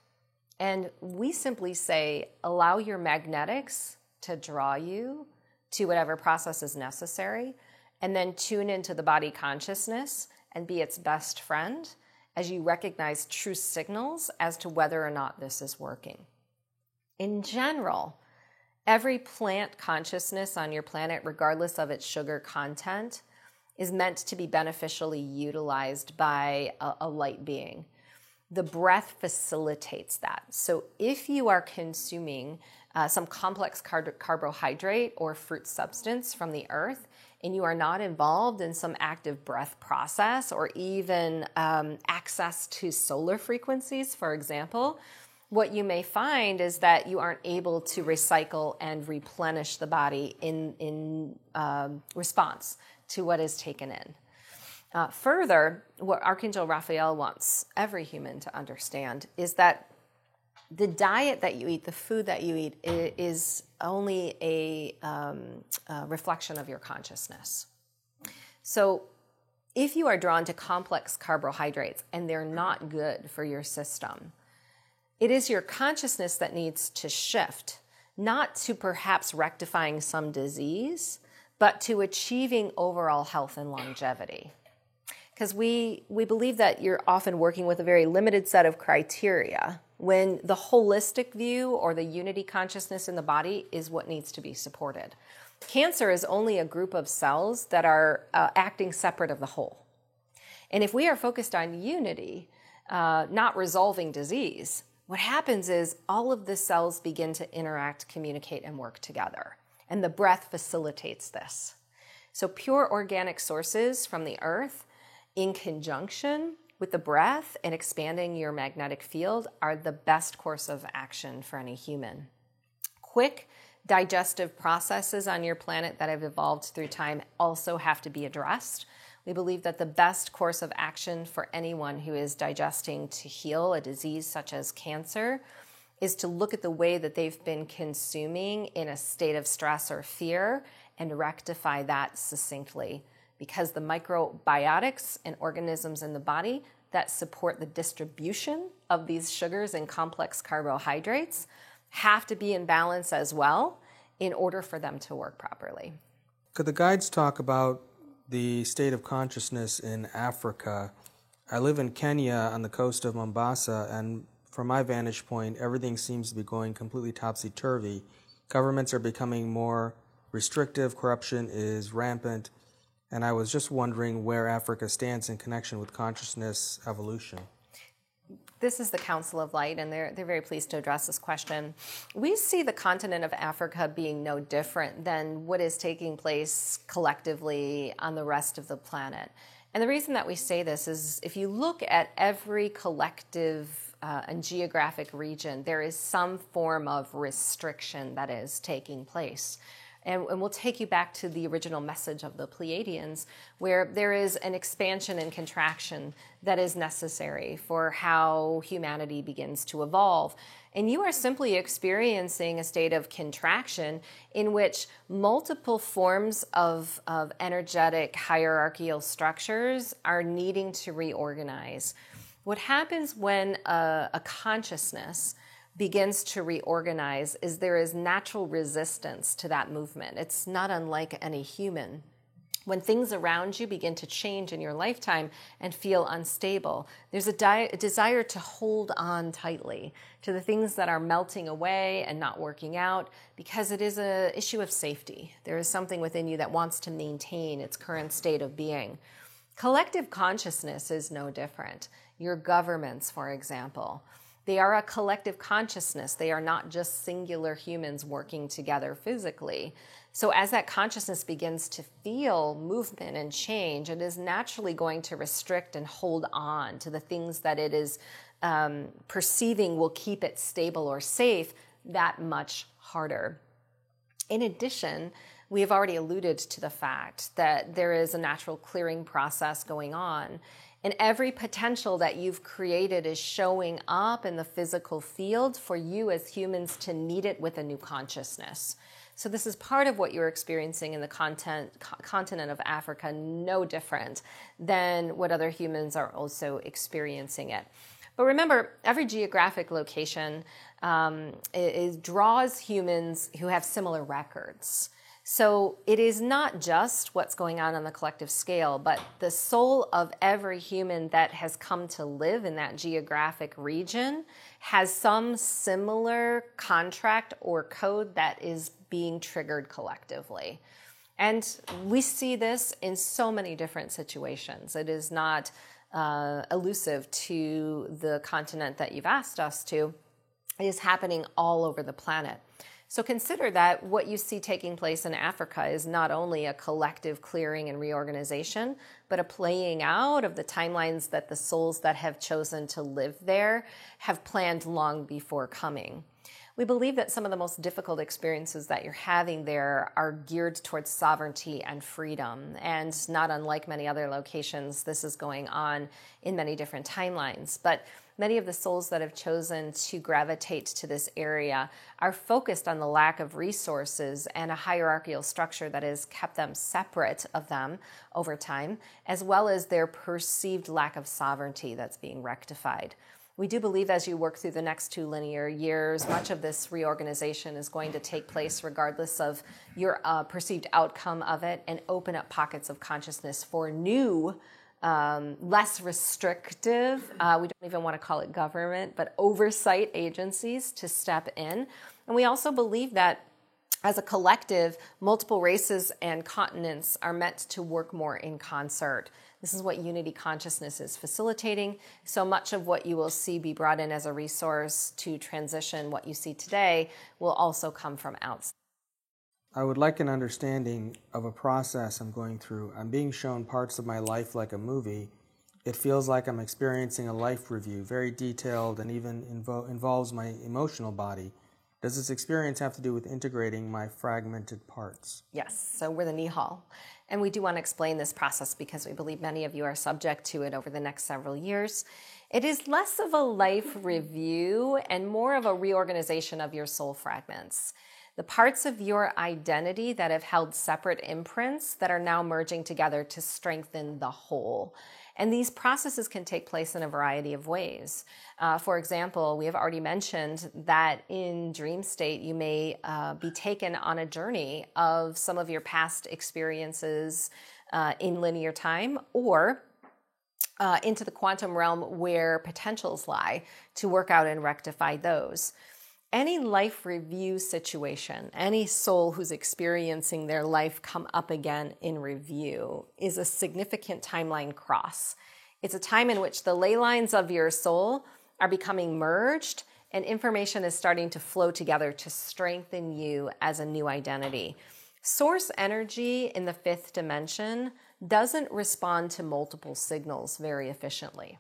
And we simply say, allow your magnetics to draw you to whatever process is necessary, and then tune into the body consciousness and be its best friend as you recognize true signals as to whether or not this is working. In general, every plant consciousness on your planet, regardless of its sugar content, is meant to be beneficially utilized by a light being. The breath facilitates that. So if you are consuming some complex carbohydrate or fruit substance from the earth, and you are not involved in some active breath process or even access to solar frequencies, for example, what you may find is that you aren't able to recycle and replenish the body in response to what is taken in. Further, what Archangel Raphael wants every human to understand is that the diet that you eat, the food that you eat, is only a reflection of your consciousness. So if you are drawn to complex carbohydrates and they're not good for your system, it is your consciousness that needs to shift, not to perhaps rectifying some disease, but to achieving overall health and longevity. Because we believe that you're often working with a very limited set of criteria when the holistic view or the unity consciousness in the body is what needs to be supported. Cancer is only a group of cells that are acting separate of the whole. And if we are focused on unity, not resolving disease, what happens is all of the cells begin to interact, communicate, and work together. And the breath facilitates this. So pure organic sources from the earth in conjunction with the breath and expanding your magnetic field are the best course of action for any human. Quick digestive processes on your planet that have evolved through time also have to be addressed. We believe that the best course of action for anyone who is digesting to heal a disease such as cancer is to look at the way that they've been consuming in a state of stress or fear and rectify that succinctly. Because the microbiotics and organisms in the body that support the distribution of these sugars and complex carbohydrates have to be in balance as well in order for them to work properly. Could the guides talk about the state of consciousness in Africa? I live in Kenya on the coast of Mombasa, and from my vantage point, everything seems to be going completely topsy-turvy. Governments are becoming more restrictive, corruption is rampant, and I was just wondering where Africa stands in connection with consciousness evolution. This is the Council of Light, and they're very pleased to address this question. We see the continent of Africa being no different than what is taking place collectively on the rest of the planet. And the reason that we say this is if you look at every collective and geographic region, there is some form of restriction that is taking place. And we'll take you back to the original message of the Pleiadians, where there is an expansion and contraction that is necessary for how humanity begins to evolve. And you are simply experiencing a state of contraction in which multiple forms of energetic hierarchical structures are needing to reorganize. What happens when a consciousness begins to reorganize is there is natural resistance to that movement. It's not unlike any human. When things around you begin to change in your lifetime and feel unstable, there's a desire to hold on tightly to the things that are melting away and not working out, because it is an issue of safety. There is something within you that wants to maintain its current state of being. Collective consciousness is no different. Your governments, for example, they are a collective consciousness. They are not just singular humans working together physically. So as that consciousness begins to feel movement and change, it is naturally going to restrict and hold on to the things that it is perceiving will keep it stable or safe that much harder. In addition, we have already alluded to the fact that there is a natural clearing process going on, and every potential that you've created is showing up in the physical field for you as humans to meet it with a new consciousness. So this is part of what you're experiencing in the continent of Africa, no different than what other humans are also experiencing it. But remember, every geographic location draws humans who have similar records. So it is not just what's going on the collective scale, but the soul of every human that has come to live in that geographic region has some similar contract or code that is being triggered collectively. And we see this in so many different situations. It is not elusive to the continent that you've asked us to. It is happening all over the planet. So consider that what you see taking place in Africa is not only a collective clearing and reorganization, but a playing out of the timelines that the souls that have chosen to live there have planned long before coming. We believe that some of the most difficult experiences that you're having there are geared towards sovereignty and freedom. And not unlike many other locations, this is going on in many different timelines. But many of the souls that have chosen to gravitate to this area are focused on the lack of resources and a hierarchical structure that has kept them separate of them over time, as well as their perceived lack of sovereignty that's being rectified. We do believe as you work through the next 2 linear years, much of this reorganization is going to take place regardless of your perceived outcome of it, and open up pockets of consciousness for new, less restrictive, we don't even want to call it government, but oversight agencies to step in. And we also believe that as a collective, multiple races and continents are meant to work more in concert. This is what Unity Consciousness is facilitating. So much of what you will see be brought in as a resource to transition what you see today will also come from outside. I would like an understanding of a process I'm going through. I'm being shown parts of my life like a movie. It feels like I'm experiencing a life review, very detailed and even involves my emotional body. Does this experience have to do with integrating my fragmented parts? Yes, so we're the Nihal. And we do want to explain this process because we believe many of you are subject to it over the next several years. It is less of a life review and more of a reorganization of your soul fragments. The parts of your identity that have held separate imprints that are now merging together to strengthen the whole. And these processes can take place in a variety of ways. For example, we have already mentioned that in dream state, you may be taken on a journey of some of your past experiences in linear time, or into the quantum realm where potentials lie to work out and rectify those. Any life review situation, any soul who's experiencing their life come up again in review is a significant timeline cross. It's a time in which the ley lines of your soul are becoming merged and information is starting to flow together to strengthen you as a new identity. Source energy in the 5th dimension doesn't respond to multiple signals very efficiently.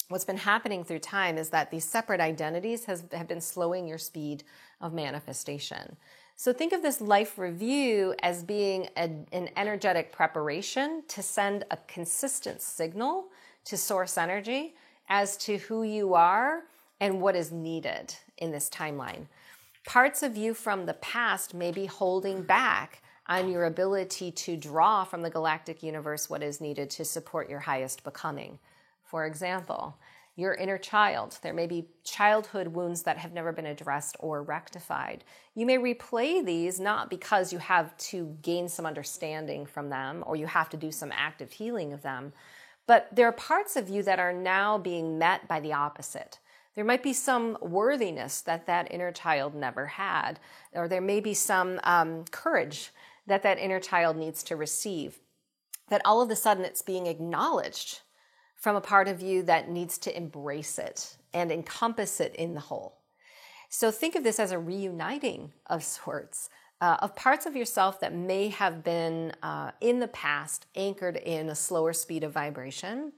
What's been happening through time is that these separate identities have been slowing your speed of manifestation. So think of this life review as being an energetic preparation to send a consistent signal to source energy as to who you are and what is needed in this timeline. Parts of you from the past may be holding back on your ability to draw from the galactic universe what is needed to support your highest becoming. For example, your inner child. There may be childhood wounds that have never been addressed or rectified. You may replay these not because you have to gain some understanding from them or you have to do some active healing of them, but there are parts of you that are now being met by the opposite. There might be some worthiness that that inner child never had, or there may be some courage that that inner child needs to receive, that all of a sudden it's being acknowledged from a part of you that needs to embrace it and encompass it in the whole. So think of this as a reuniting of sorts, of parts of yourself that may have been in the past anchored in a slower speed of vibration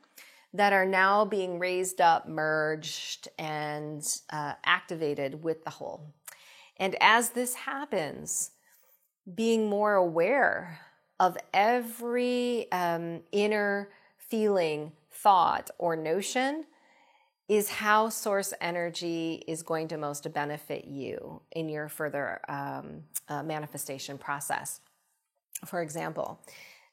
that are now being raised up, merged, and activated with the whole. And as this happens, being more aware of every inner feeling, thought, or notion is how source energy is going to most benefit you in your further manifestation process. For example,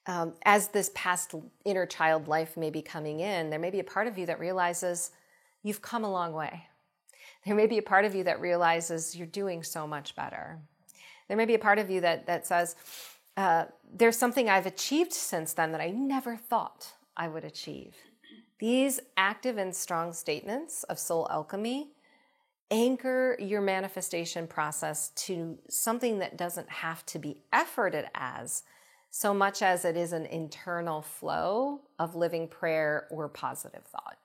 as this past inner child life may be coming in, there may be a part of you that realizes you've come a long way. There may be a part of you that realizes you're doing so much better. There may be a part of you that says, there's something I've achieved since then that I never thought I would achieve. These active and strong statements of soul alchemy anchor your manifestation process to something that doesn't have to be efforted as, so much as it is an internal flow of living prayer or positive thought.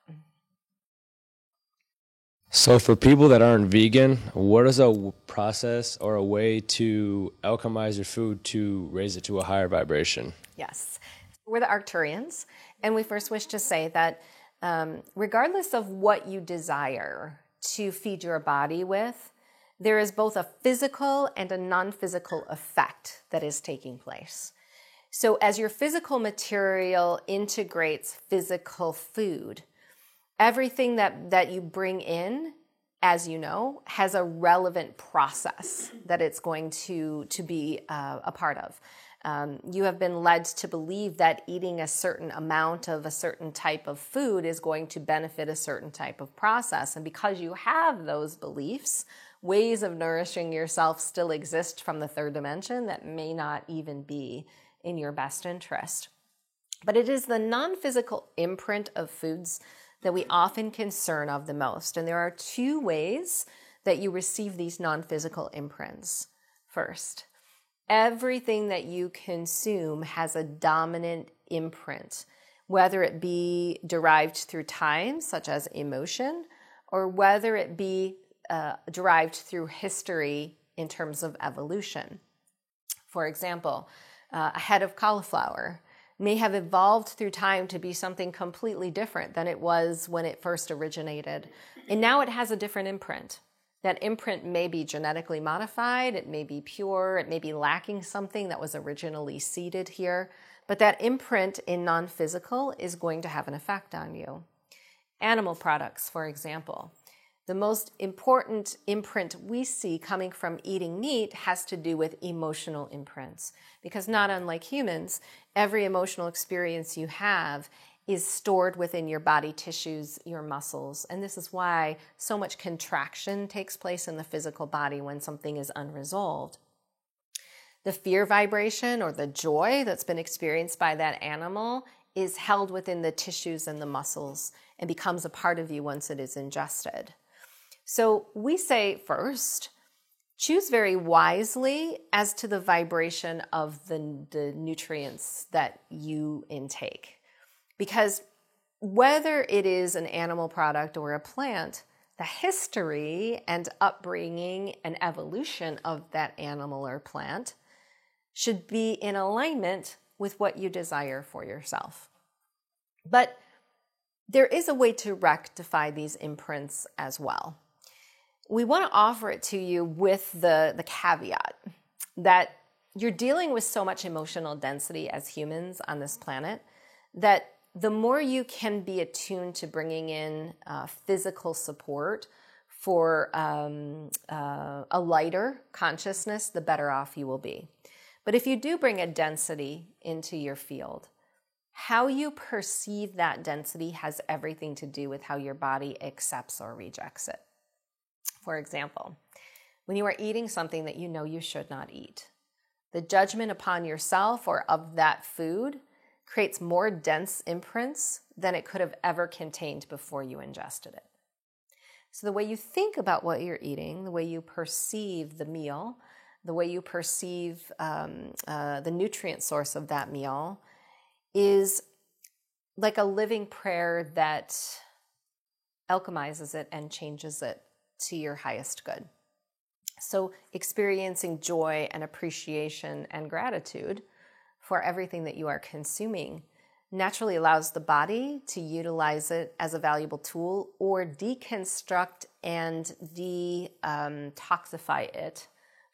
So for people that aren't vegan, what is a process or a way to alchemize your food to raise it to a higher vibration? Yes. We're the Arcturians, and we first wish to say that regardless of what you desire to feed your body with, there is both a physical and a non-physical effect that is taking place. So as your physical material integrates physical food, everything that you bring in, as you know, has a relevant process that it's going to be a part of. You have been led to believe that eating a certain amount of a certain type of food is going to benefit a certain type of process. And because you have those beliefs, ways of nourishing yourself still exist from the third dimension that may not even be in your best interest. But it is the non-physical imprint of foods that we often concern of the most. And there are two ways that you receive these non-physical imprints. First, everything that you consume has a dominant imprint, whether it be derived through time, such as emotion, or whether it be derived through history in terms of evolution. For example, a head of cauliflower may have evolved through time to be something completely different than it was when it first originated. And now it has a different imprint. That imprint may be genetically modified, it may be pure, it may be lacking something that was originally seeded here, but that imprint in non-physical is going to have an effect on you. Animal products, for example. The most important imprint we see coming from eating meat has to do with emotional imprints, because not unlike humans, every emotional experience you have is stored within your body tissues, your muscles. And this is why so much contraction takes place in the physical body when something is unresolved. The fear vibration or the joy that's been experienced by that animal is held within the tissues and the muscles and becomes a part of you once it is ingested. So we say first, choose very wisely as to the vibration of the nutrients that you intake. Because whether it is an animal product or a plant, the history and upbringing and evolution of that animal or plant should be in alignment with what you desire for yourself. But there is a way to rectify these imprints as well. We want to offer it to you with the caveat that you're dealing with so much emotional density as humans on this planet that the more you can be attuned to bringing in physical support for a lighter consciousness, the better off you will be. But if you do bring a density into your field, How you perceive that density has everything to do with how your body accepts or rejects it. For example, when you are eating something that you know you should not eat, the judgment upon yourself or of that food creates more dense imprints than it could have ever contained before you ingested it. So the way you think about what you're eating, the way you perceive the meal, the way you perceive the nutrient source of that meal is like a living prayer that alchemizes it and changes it to your highest good. So experiencing joy and appreciation and gratitude for everything that you are consuming naturally allows the body to utilize it as a valuable tool or deconstruct and detoxify it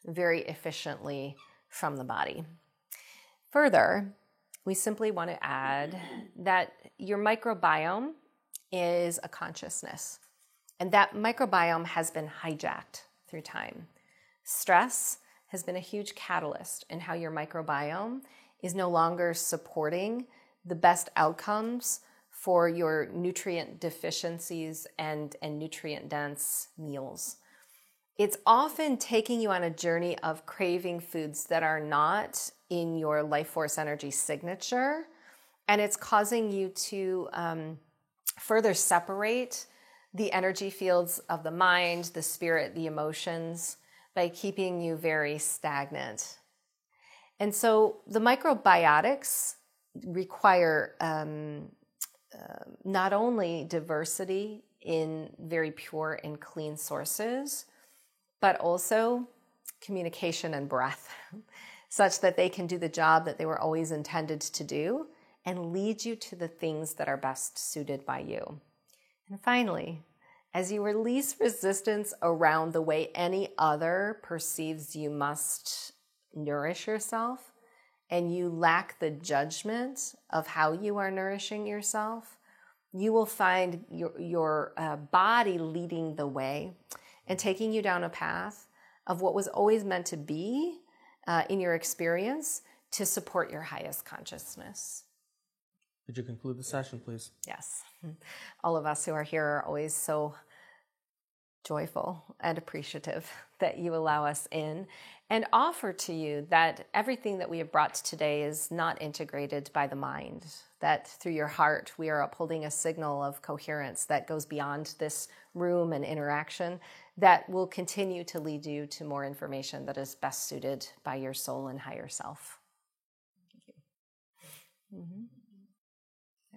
very efficiently from the body. Further, we simply want to add that your microbiome is a consciousness, and that microbiome has been hijacked through time. Stress has been a huge catalyst in how your microbiome is no longer supporting the best outcomes for your nutrient deficiencies and nutrient-dense meals. It's often taking you on a journey of craving foods that are not in your life force energy signature, and it's causing you to further separate the energy fields of the mind, the spirit, the emotions, by keeping you very stagnant. And so the microbiotics require not only diversity in very pure and clean sources, but also communication and breath, such that they can do the job that they were always intended to do and lead you to the things that are best suited by you. And finally, as you release resistance around the way any other perceives you must nourish yourself, and you lack the judgment of how you are nourishing yourself, you will find your body leading the way and taking you down a path of what was always meant to be in your experience to support your highest consciousness. Could you conclude the session, please? Yes. All of us who are here are always so joyful and appreciative that you allow us in, and offer to you that everything that we have brought today is not integrated by the mind, that through your heart we are upholding a signal of coherence that goes beyond this room and interaction, that will continue to lead you to more information that is best suited by your soul and higher self. Thank you.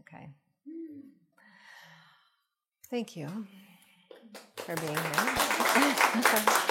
Okay. Thank you for being here.